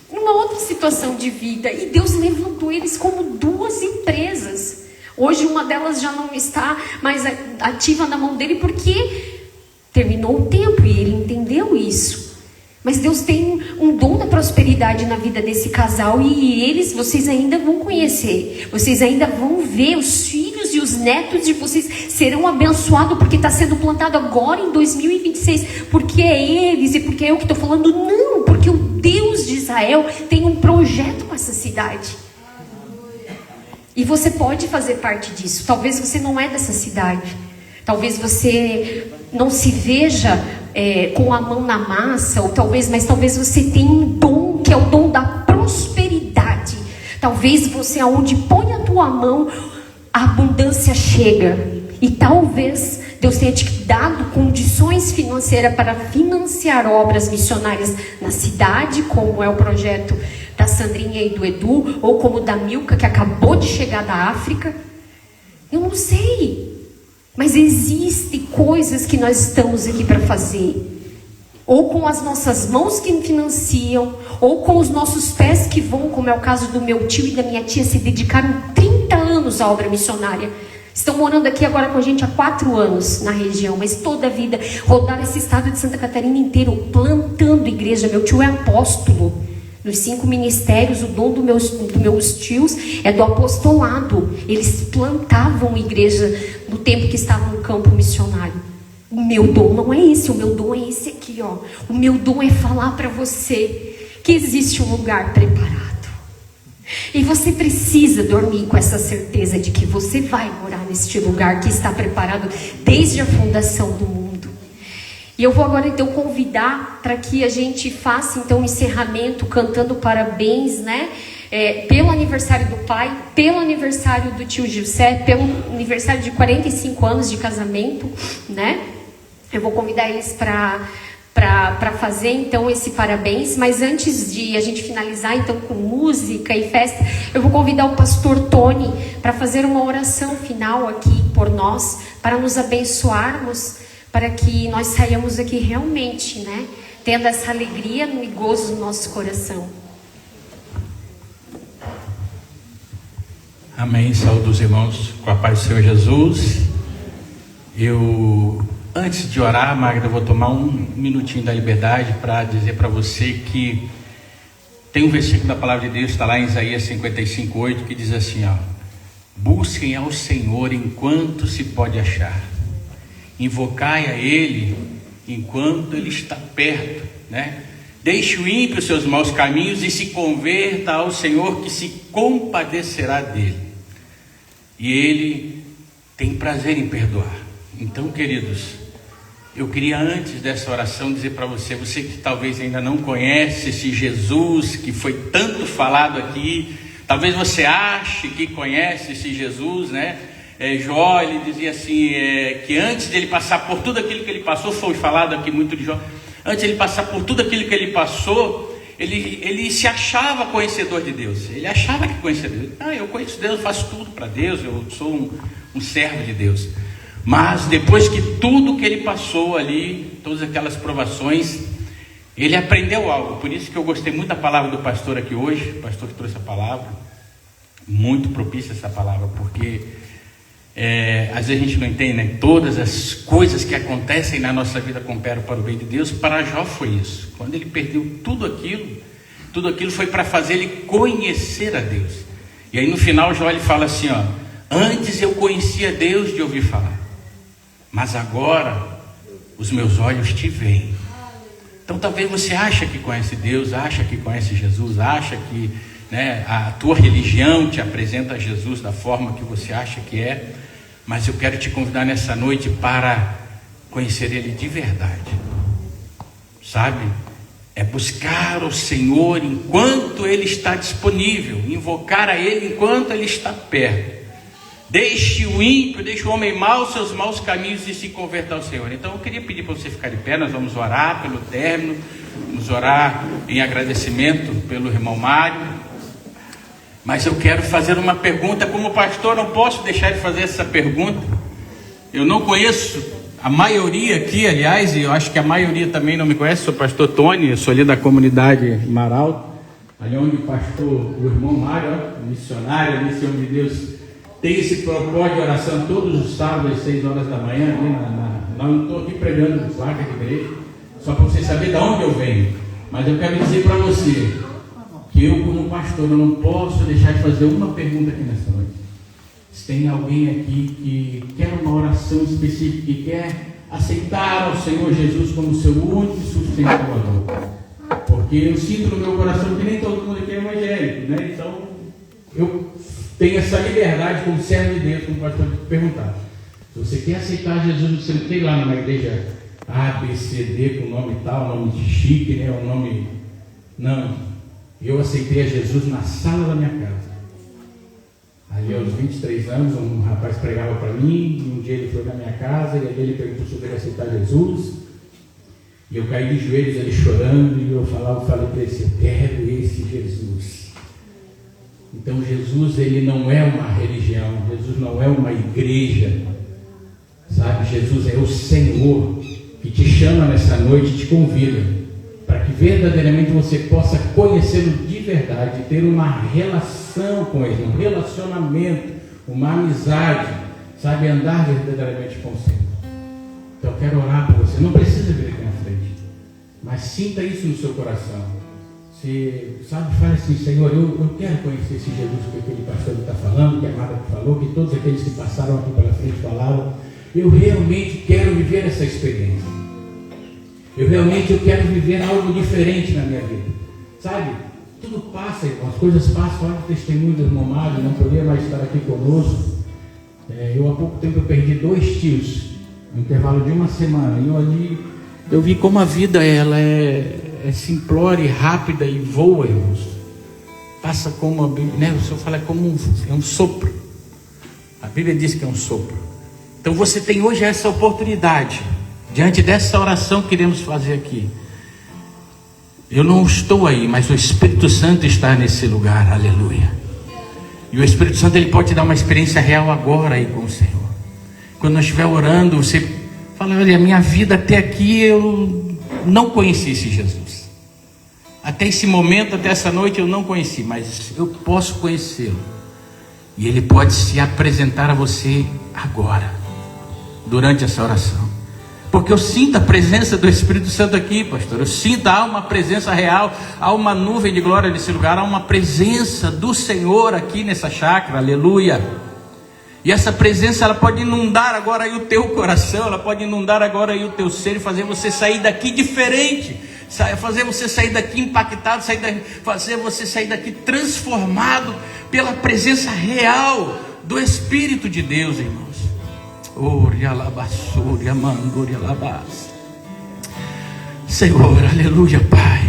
numa outra situação de vida. E Deus levantou eles como 2 empresas. Hoje uma delas já não está mais ativa na mão dele, porque terminou o tempo e ele entendeu isso. Mas Deus tem um dom da prosperidade na vida desse casal, e eles, vocês ainda vão conhecer, vocês ainda vão ver, os filhos e os netos de vocês serão abençoados, porque está sendo plantado agora em 2026, porque é eles e porque é eu que estou falando. Não, porque o Deus de Israel tem um projeto com essa cidade. E você pode fazer parte disso. Talvez você não é dessa cidade. Talvez você não se veja com a mão na massa, mas talvez você tenha um dom, que é o dom da prosperidade. Talvez você, aonde põe a tua mão, a abundância chega. E talvez Deus tenha te dado condições financeiras para financiar obras missionárias na cidade, como é o projeto da Sandrinha e do Edu, ou como da Milka, que acabou de chegar da África. Eu não sei, mas existem coisas que nós estamos aqui para fazer, ou com as nossas mãos que financiam, ou com os nossos pés que vão, como é o caso do meu tio e da minha tia, se dedicaram 30 anos à obra missionária. Estão morando aqui agora com a gente há 4 anos na região, mas toda a vida rodaram esse estado de Santa Catarina inteiro, plantando igreja. Meu tio é apóstolo. Nos 5 ministérios, o dom dos meus tios é do apostolado. Eles plantavam igreja no tempo que estavam no campo missionário. O meu dom não é esse, o meu dom é esse aqui, ó. O meu dom é falar para você que existe um lugar preparado. E você precisa dormir com essa certeza de que você vai morar neste lugar que está preparado desde a fundação do mundo. E eu vou agora então convidar para que a gente faça então um encerramento cantando parabéns, né? Pelo aniversário do pai, pelo aniversário do tio Gilcé, pelo aniversário de 45 anos de casamento, né? Eu vou convidar eles para fazer então esse parabéns, mas antes de a gente finalizar então com música e festa, eu vou convidar o pastor Tony para fazer uma oração final aqui por nós, para nos abençoarmos, para que nós saiamos aqui realmente, né, tendo essa alegria e gozo no nosso coração. Amém. Saúdo os irmãos com a paz do Senhor Jesus. Antes de orar, Magda, eu vou tomar um minutinho da liberdade para dizer para você que tem um versículo da palavra de Deus, está lá em Isaías 55:8, que diz assim, ó: busquem ao Senhor enquanto se pode achar, invocai a Ele enquanto Ele está perto, né? Deixe o ímpio os seus maus caminhos e se converta ao Senhor, que se compadecerá dele, e Ele tem prazer em perdoar. Então, queridos, eu queria antes dessa oração dizer para você que talvez ainda não conhece esse Jesus que foi tanto falado aqui, talvez você ache que conhece esse Jesus, né? Jó, ele dizia assim, que antes de ele passar por tudo aquilo que ele passou, foi falado aqui muito de Jó, antes de ele passar por tudo aquilo que ele passou, ele se achava conhecedor de Deus, ele achava que conhecia Deus. Eu conheço Deus, eu faço tudo para Deus, eu sou um servo de Deus. Mas depois que tudo que ele passou ali, todas aquelas provações, ele aprendeu algo. Por isso que eu gostei muito da palavra do pastor aqui hoje, o pastor que trouxe a palavra, muito propícia essa palavra, porque às vezes a gente não entende, né? Todas as coisas que acontecem na nossa vida cooperam para o bem de Deus. Para Jó foi isso. Quando ele perdeu tudo aquilo foi para fazer ele conhecer a Deus. E aí no final Jó ele fala assim, ó: antes eu conhecia Deus de ouvir falar, mas agora os meus olhos te veem. Então talvez você acha que conhece Deus, acha que conhece Jesus, acha que, né, a tua religião te apresenta Jesus da forma que você acha que é, mas eu quero te convidar nessa noite para conhecer Ele de verdade. sabe? É buscar o Senhor enquanto Ele está disponível, invocar a Ele enquanto Ele está perto. Deixe o ímpio, deixe o homem mau seus maus caminhos e se converta ao Senhor. Então eu queria pedir para você ficar de pé, nós vamos orar pelo término, vamos orar em agradecimento pelo irmão Mário. Mas eu quero fazer uma pergunta, como pastor não posso deixar de fazer essa pergunta. Eu não conheço a maioria aqui, aliás, e eu acho que a maioria também não me conhece. Sou pastor Tony, eu sou ali da comunidade Maralto, ali onde o pastor, o irmão Mário, missionário, esse homem de Deus, tem esse propósito de oração todos os sábados às 6 horas da manhã, não estou aqui pregando no placa de igreja, só para você saber de onde eu venho. Mas eu quero dizer para você que eu, como pastor, eu não posso deixar de fazer uma pergunta aqui nessa noite. Se tem alguém aqui que quer uma oração específica, que quer aceitar ao Senhor Jesus como seu único sustentador, porque eu sinto no meu coração que nem todo mundo aqui é evangélico, né? Então eu tenho essa liberdade como servo de Deus, como pastor, de perguntar. Se você quer aceitar Jesus, você não tem lá numa igreja ABCD com nome tal, nome de chique, né? O nome. Não. Eu aceitei a Jesus na sala da minha casa. Ali aos 23 anos, um rapaz pregava para mim, e um dia ele foi na minha casa, e ali ele perguntou se eu queria aceitar Jesus. E eu caí de joelhos, ele chorando, e eu falei para ele, eu quero esse Jesus. Então Jesus, ele não é uma religião, Jesus não é uma igreja, sabe? Jesus é o Senhor que te chama nessa noite e te convida para que verdadeiramente você possa conhecê-lo de verdade, ter uma relação com Ele, um relacionamento, uma amizade, sabe? Andar verdadeiramente com o Senhor. Então eu quero orar por você, não precisa vir aqui na frente, mas sinta isso no seu coração. Se, sabe, fale assim, Senhor, eu quero conhecer esse Jesus que aquele pastor está falando, que a Mara falou, que todos aqueles que passaram aqui pela frente falaram. Eu realmente quero viver essa experiência. Eu quero viver algo diferente na minha vida. Sabe, tudo passa, irmão, as coisas passam. Olha o testemunho do irmão Mário, não podia mais estar aqui conosco. Eu há pouco tempo eu perdi 2 tios, no intervalo de uma semana. E eu vi como a vida ela é simplória e rápida e voa, irmãos. Passa como a Bíblia, né? O Senhor fala como um sopro. A Bíblia diz que é um sopro. Então você tem hoje essa oportunidade, diante dessa oração que queremos fazer aqui. Eu não estou aí, mas o Espírito Santo está nesse lugar, aleluia. E o Espírito Santo, ele pode te dar uma experiência real agora aí com o Senhor. Quando nós estiver orando, você fala, olha, a minha vida até aqui eu não conheci esse Jesus. Até esse momento, até essa noite eu não conheci, mas eu posso conhecê-lo. E ele pode se apresentar a você agora, durante essa oração. Porque eu sinto a presença do Espírito Santo aqui, pastor. Eu sinto, há uma presença real, há uma nuvem de glória nesse lugar, há uma presença do Senhor aqui nessa chácara, aleluia. E essa presença, ela pode inundar agora aí o teu coração, ela pode inundar agora aí o teu ser e fazer você sair daqui diferente, fazer você sair daqui impactado, fazer você sair daqui transformado pela presença real do Espírito de Deus, irmãos. Senhor, aleluia, Pai.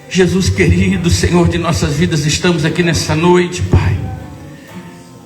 Jesus querido, Senhor de nossas vidas, estamos aqui nessa noite, Pai,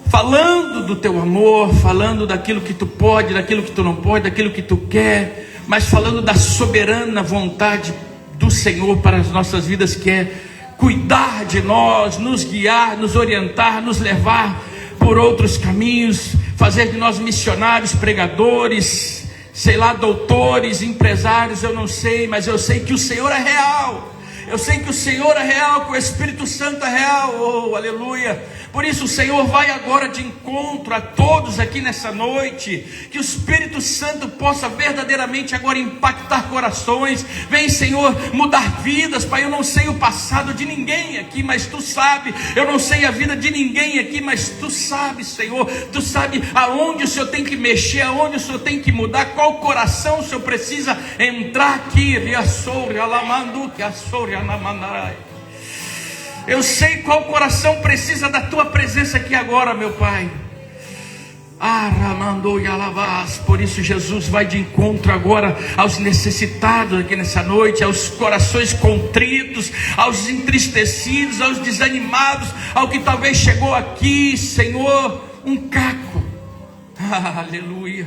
falando do teu amor, falando daquilo que tu pode, daquilo que tu não pode, daquilo que tu quer, mas falando da soberana vontade do Senhor para as nossas vidas, que é cuidar de nós, nos guiar, nos orientar, nos levar por outros caminhos, fazer de nós missionários, pregadores, sei lá, doutores, empresários, eu não sei, mas eu sei que o Senhor é real. Eu sei que o Senhor é real, que o Espírito Santo é real, oh, aleluia. Por isso o Senhor vai agora de encontro a todos aqui nessa noite, que o Espírito Santo possa verdadeiramente agora impactar corações. Vem, Senhor, mudar vidas, Pai. Eu não sei o passado de ninguém aqui, mas Tu sabe. Eu não sei a vida de ninguém aqui, mas Tu sabe, Senhor. Tu sabe aonde o Senhor tem que mexer, aonde o Senhor tem que mudar, qual coração o Senhor precisa entrar aqui. Eu sei qual coração precisa da Tua presença aqui agora, meu Pai. Por isso Jesus vai de encontro agora aos necessitados aqui nessa noite, aos corações contritos, aos entristecidos, aos desanimados, ao que talvez chegou aqui, Senhor, um caco. Aleluia.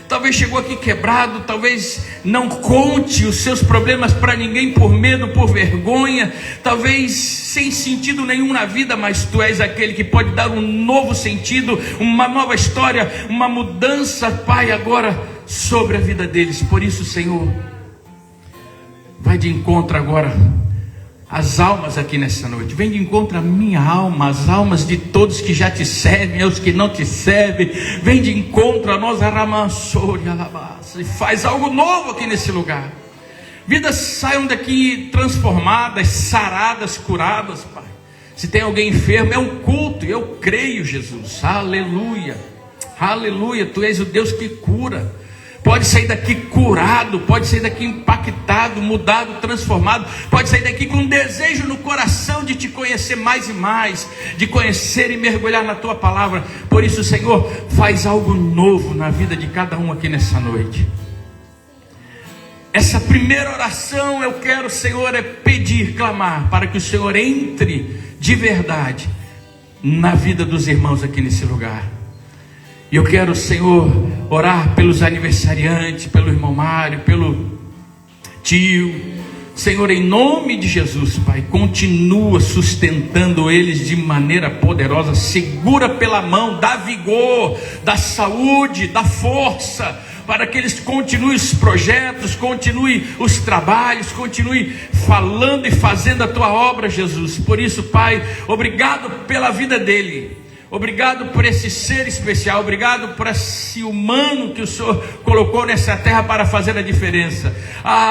Talvez chegou aqui quebrado, talvez não conte os seus problemas para ninguém por medo, por vergonha, talvez sem sentido nenhum na vida, mas Tu és aquele que pode dar um novo sentido, uma nova história, uma mudança, Pai, agora sobre a vida deles. Por isso, Senhor, vai de encontro agora as almas aqui nessa noite. Vem de encontro a minha alma, as almas de todos que já Te servem, aos que não Te servem. Vem de encontro a nós, e faz algo novo aqui nesse lugar. Vidas saiam daqui transformadas, saradas, curadas, Pai. Se tem alguém enfermo, é um culto, eu creio, Jesus. Aleluia, aleluia. Tu és o Deus que cura. Pode sair daqui curado, pode sair daqui impactado, mudado, transformado. Pode sair daqui com um desejo no coração de Te conhecer mais e mais, de conhecer e mergulhar na Tua palavra. Por isso, Senhor, faz algo novo na vida de cada um aqui nessa noite. Essa primeira oração eu quero, Senhor, é pedir, clamar, para que o Senhor entre de verdade na vida dos irmãos aqui nesse lugar. E eu quero, Senhor, orar pelos aniversariantes, pelo irmão Mário, pelo tio. Senhor, em nome de Jesus, Pai, continua sustentando eles de maneira poderosa. Segura pela mão, dá vigor, dá saúde, dá força, para que eles continuem os projetos, continuem os trabalhos, continuem falando e fazendo a Tua obra, Jesus. Por isso, Pai, obrigado pela vida dele. Obrigado por esse ser especial, obrigado por esse humano que o Senhor colocou nessa terra para fazer a diferença.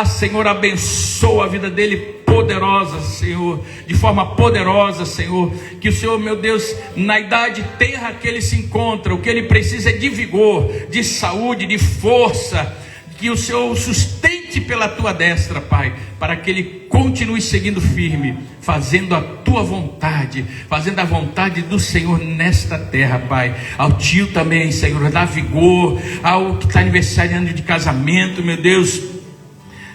Senhor, abençoa a vida dele poderosa, Senhor, de forma poderosa, Senhor. Que o Senhor, meu Deus, na idade tenra que ele se encontra, o que ele precisa é de vigor, de saúde, de força. Que o Senhor o sustente pela Tua destra, Pai, para que ele continue seguindo firme, fazendo a Tua vontade, fazendo a vontade do Senhor nesta terra, Pai. Ao tio também, Senhor, dá vigor. Ao que está aniversariando de casamento, meu Deus,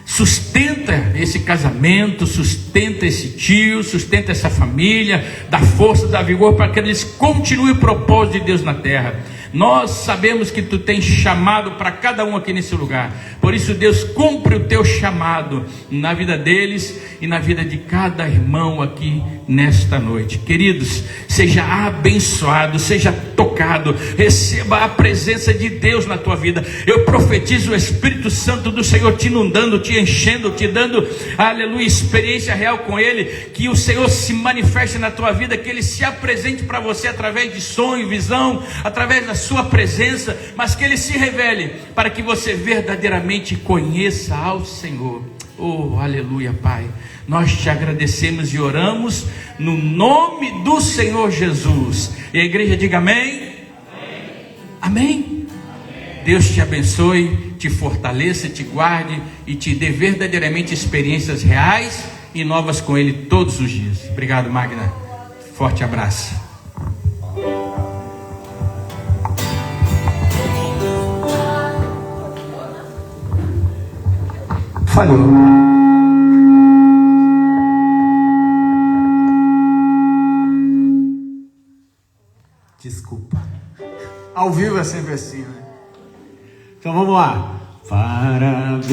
sustenta esse casamento, sustenta esse tio, sustenta essa família, dá força, dá vigor, para que eles continuem o propósito de Deus na terra. Nós sabemos que Tu tens chamado para cada um aqui nesse lugar. Por isso, Deus, cumpre o Teu chamado na vida deles e na vida de cada irmão aqui nesta noite. Queridos, seja abençoado, seja tocado, receba a presença de Deus na tua vida. Eu profetizo o Espírito Santo do Senhor te inundando, te enchendo, te dando, aleluia, experiência real com Ele. Que o Senhor se manifeste na tua vida, que Ele se apresente para você através de sonho, visão, através da sua presença, mas que Ele se revele para que você verdadeiramente conheça ao Senhor. Oh, aleluia, Pai. Nós te agradecemos e oramos no nome do Senhor Jesus. E a igreja diga amém. Amém. Amém. Deus te abençoe, te fortaleça, te guarde e te dê verdadeiramente experiências reais e novas com Ele todos os dias. Obrigado, Magna. Forte abraço. Falhou. Desculpa. Ao vivo é sempre assim, né? Então vamos lá. Parabéns.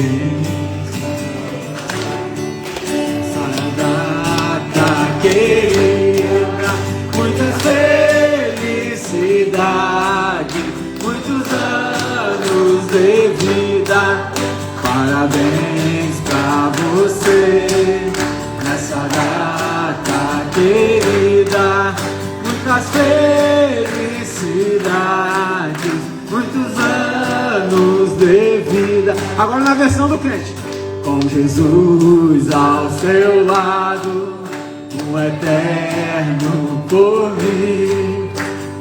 Essa data querida, muita felicidade, muitos anos de vida. Parabéns pra você nessa data querida, muitas felicidades, muitos anos de vida. Agora na versão do crente. Com Jesus ao seu lado, um eterno porvir,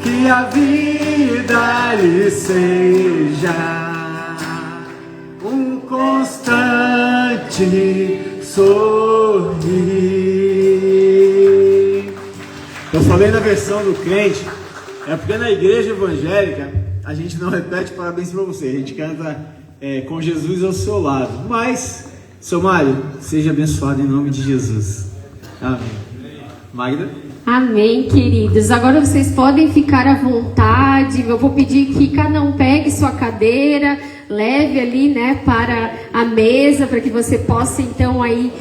que a vida lhe seja um constante sorrir. Eu só falei na versão do crente, é porque na igreja evangélica a gente não repete parabéns para você, a gente canta com Jesus ao seu lado. Mas, seu Mário, seja abençoado em nome de Jesus. Amém. Magda? Amém, queridos. Agora vocês podem ficar à vontade. Eu vou pedir que cada um pegue sua cadeira, leve ali, né, para a mesa, para que você possa então aí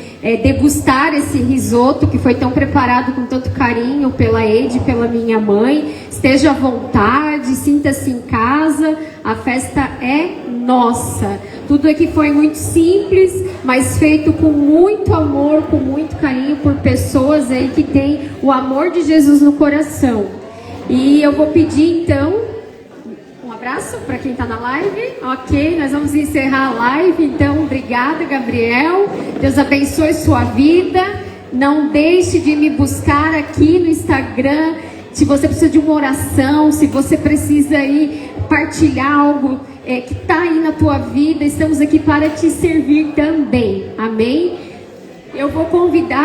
degustar esse risoto que foi tão preparado com tanto carinho pela Ede e pela minha mãe. Esteja à vontade, sinta-se em casa. A festa é nossa. Tudo aqui foi muito simples, mas feito com muito amor, com muito carinho por pessoas aí que têm o amor de Jesus no coração. E eu vou pedir então um abraço para quem está na live. Ok, nós vamos encerrar a live. Então, obrigada, Gabriel. Deus abençoe sua vida. Não deixe de me buscar aqui no Instagram. Se você precisa de uma oração, se você precisa aí partilhar algo que está aí na tua vida, estamos aqui para te servir também. Amém? Eu vou convidar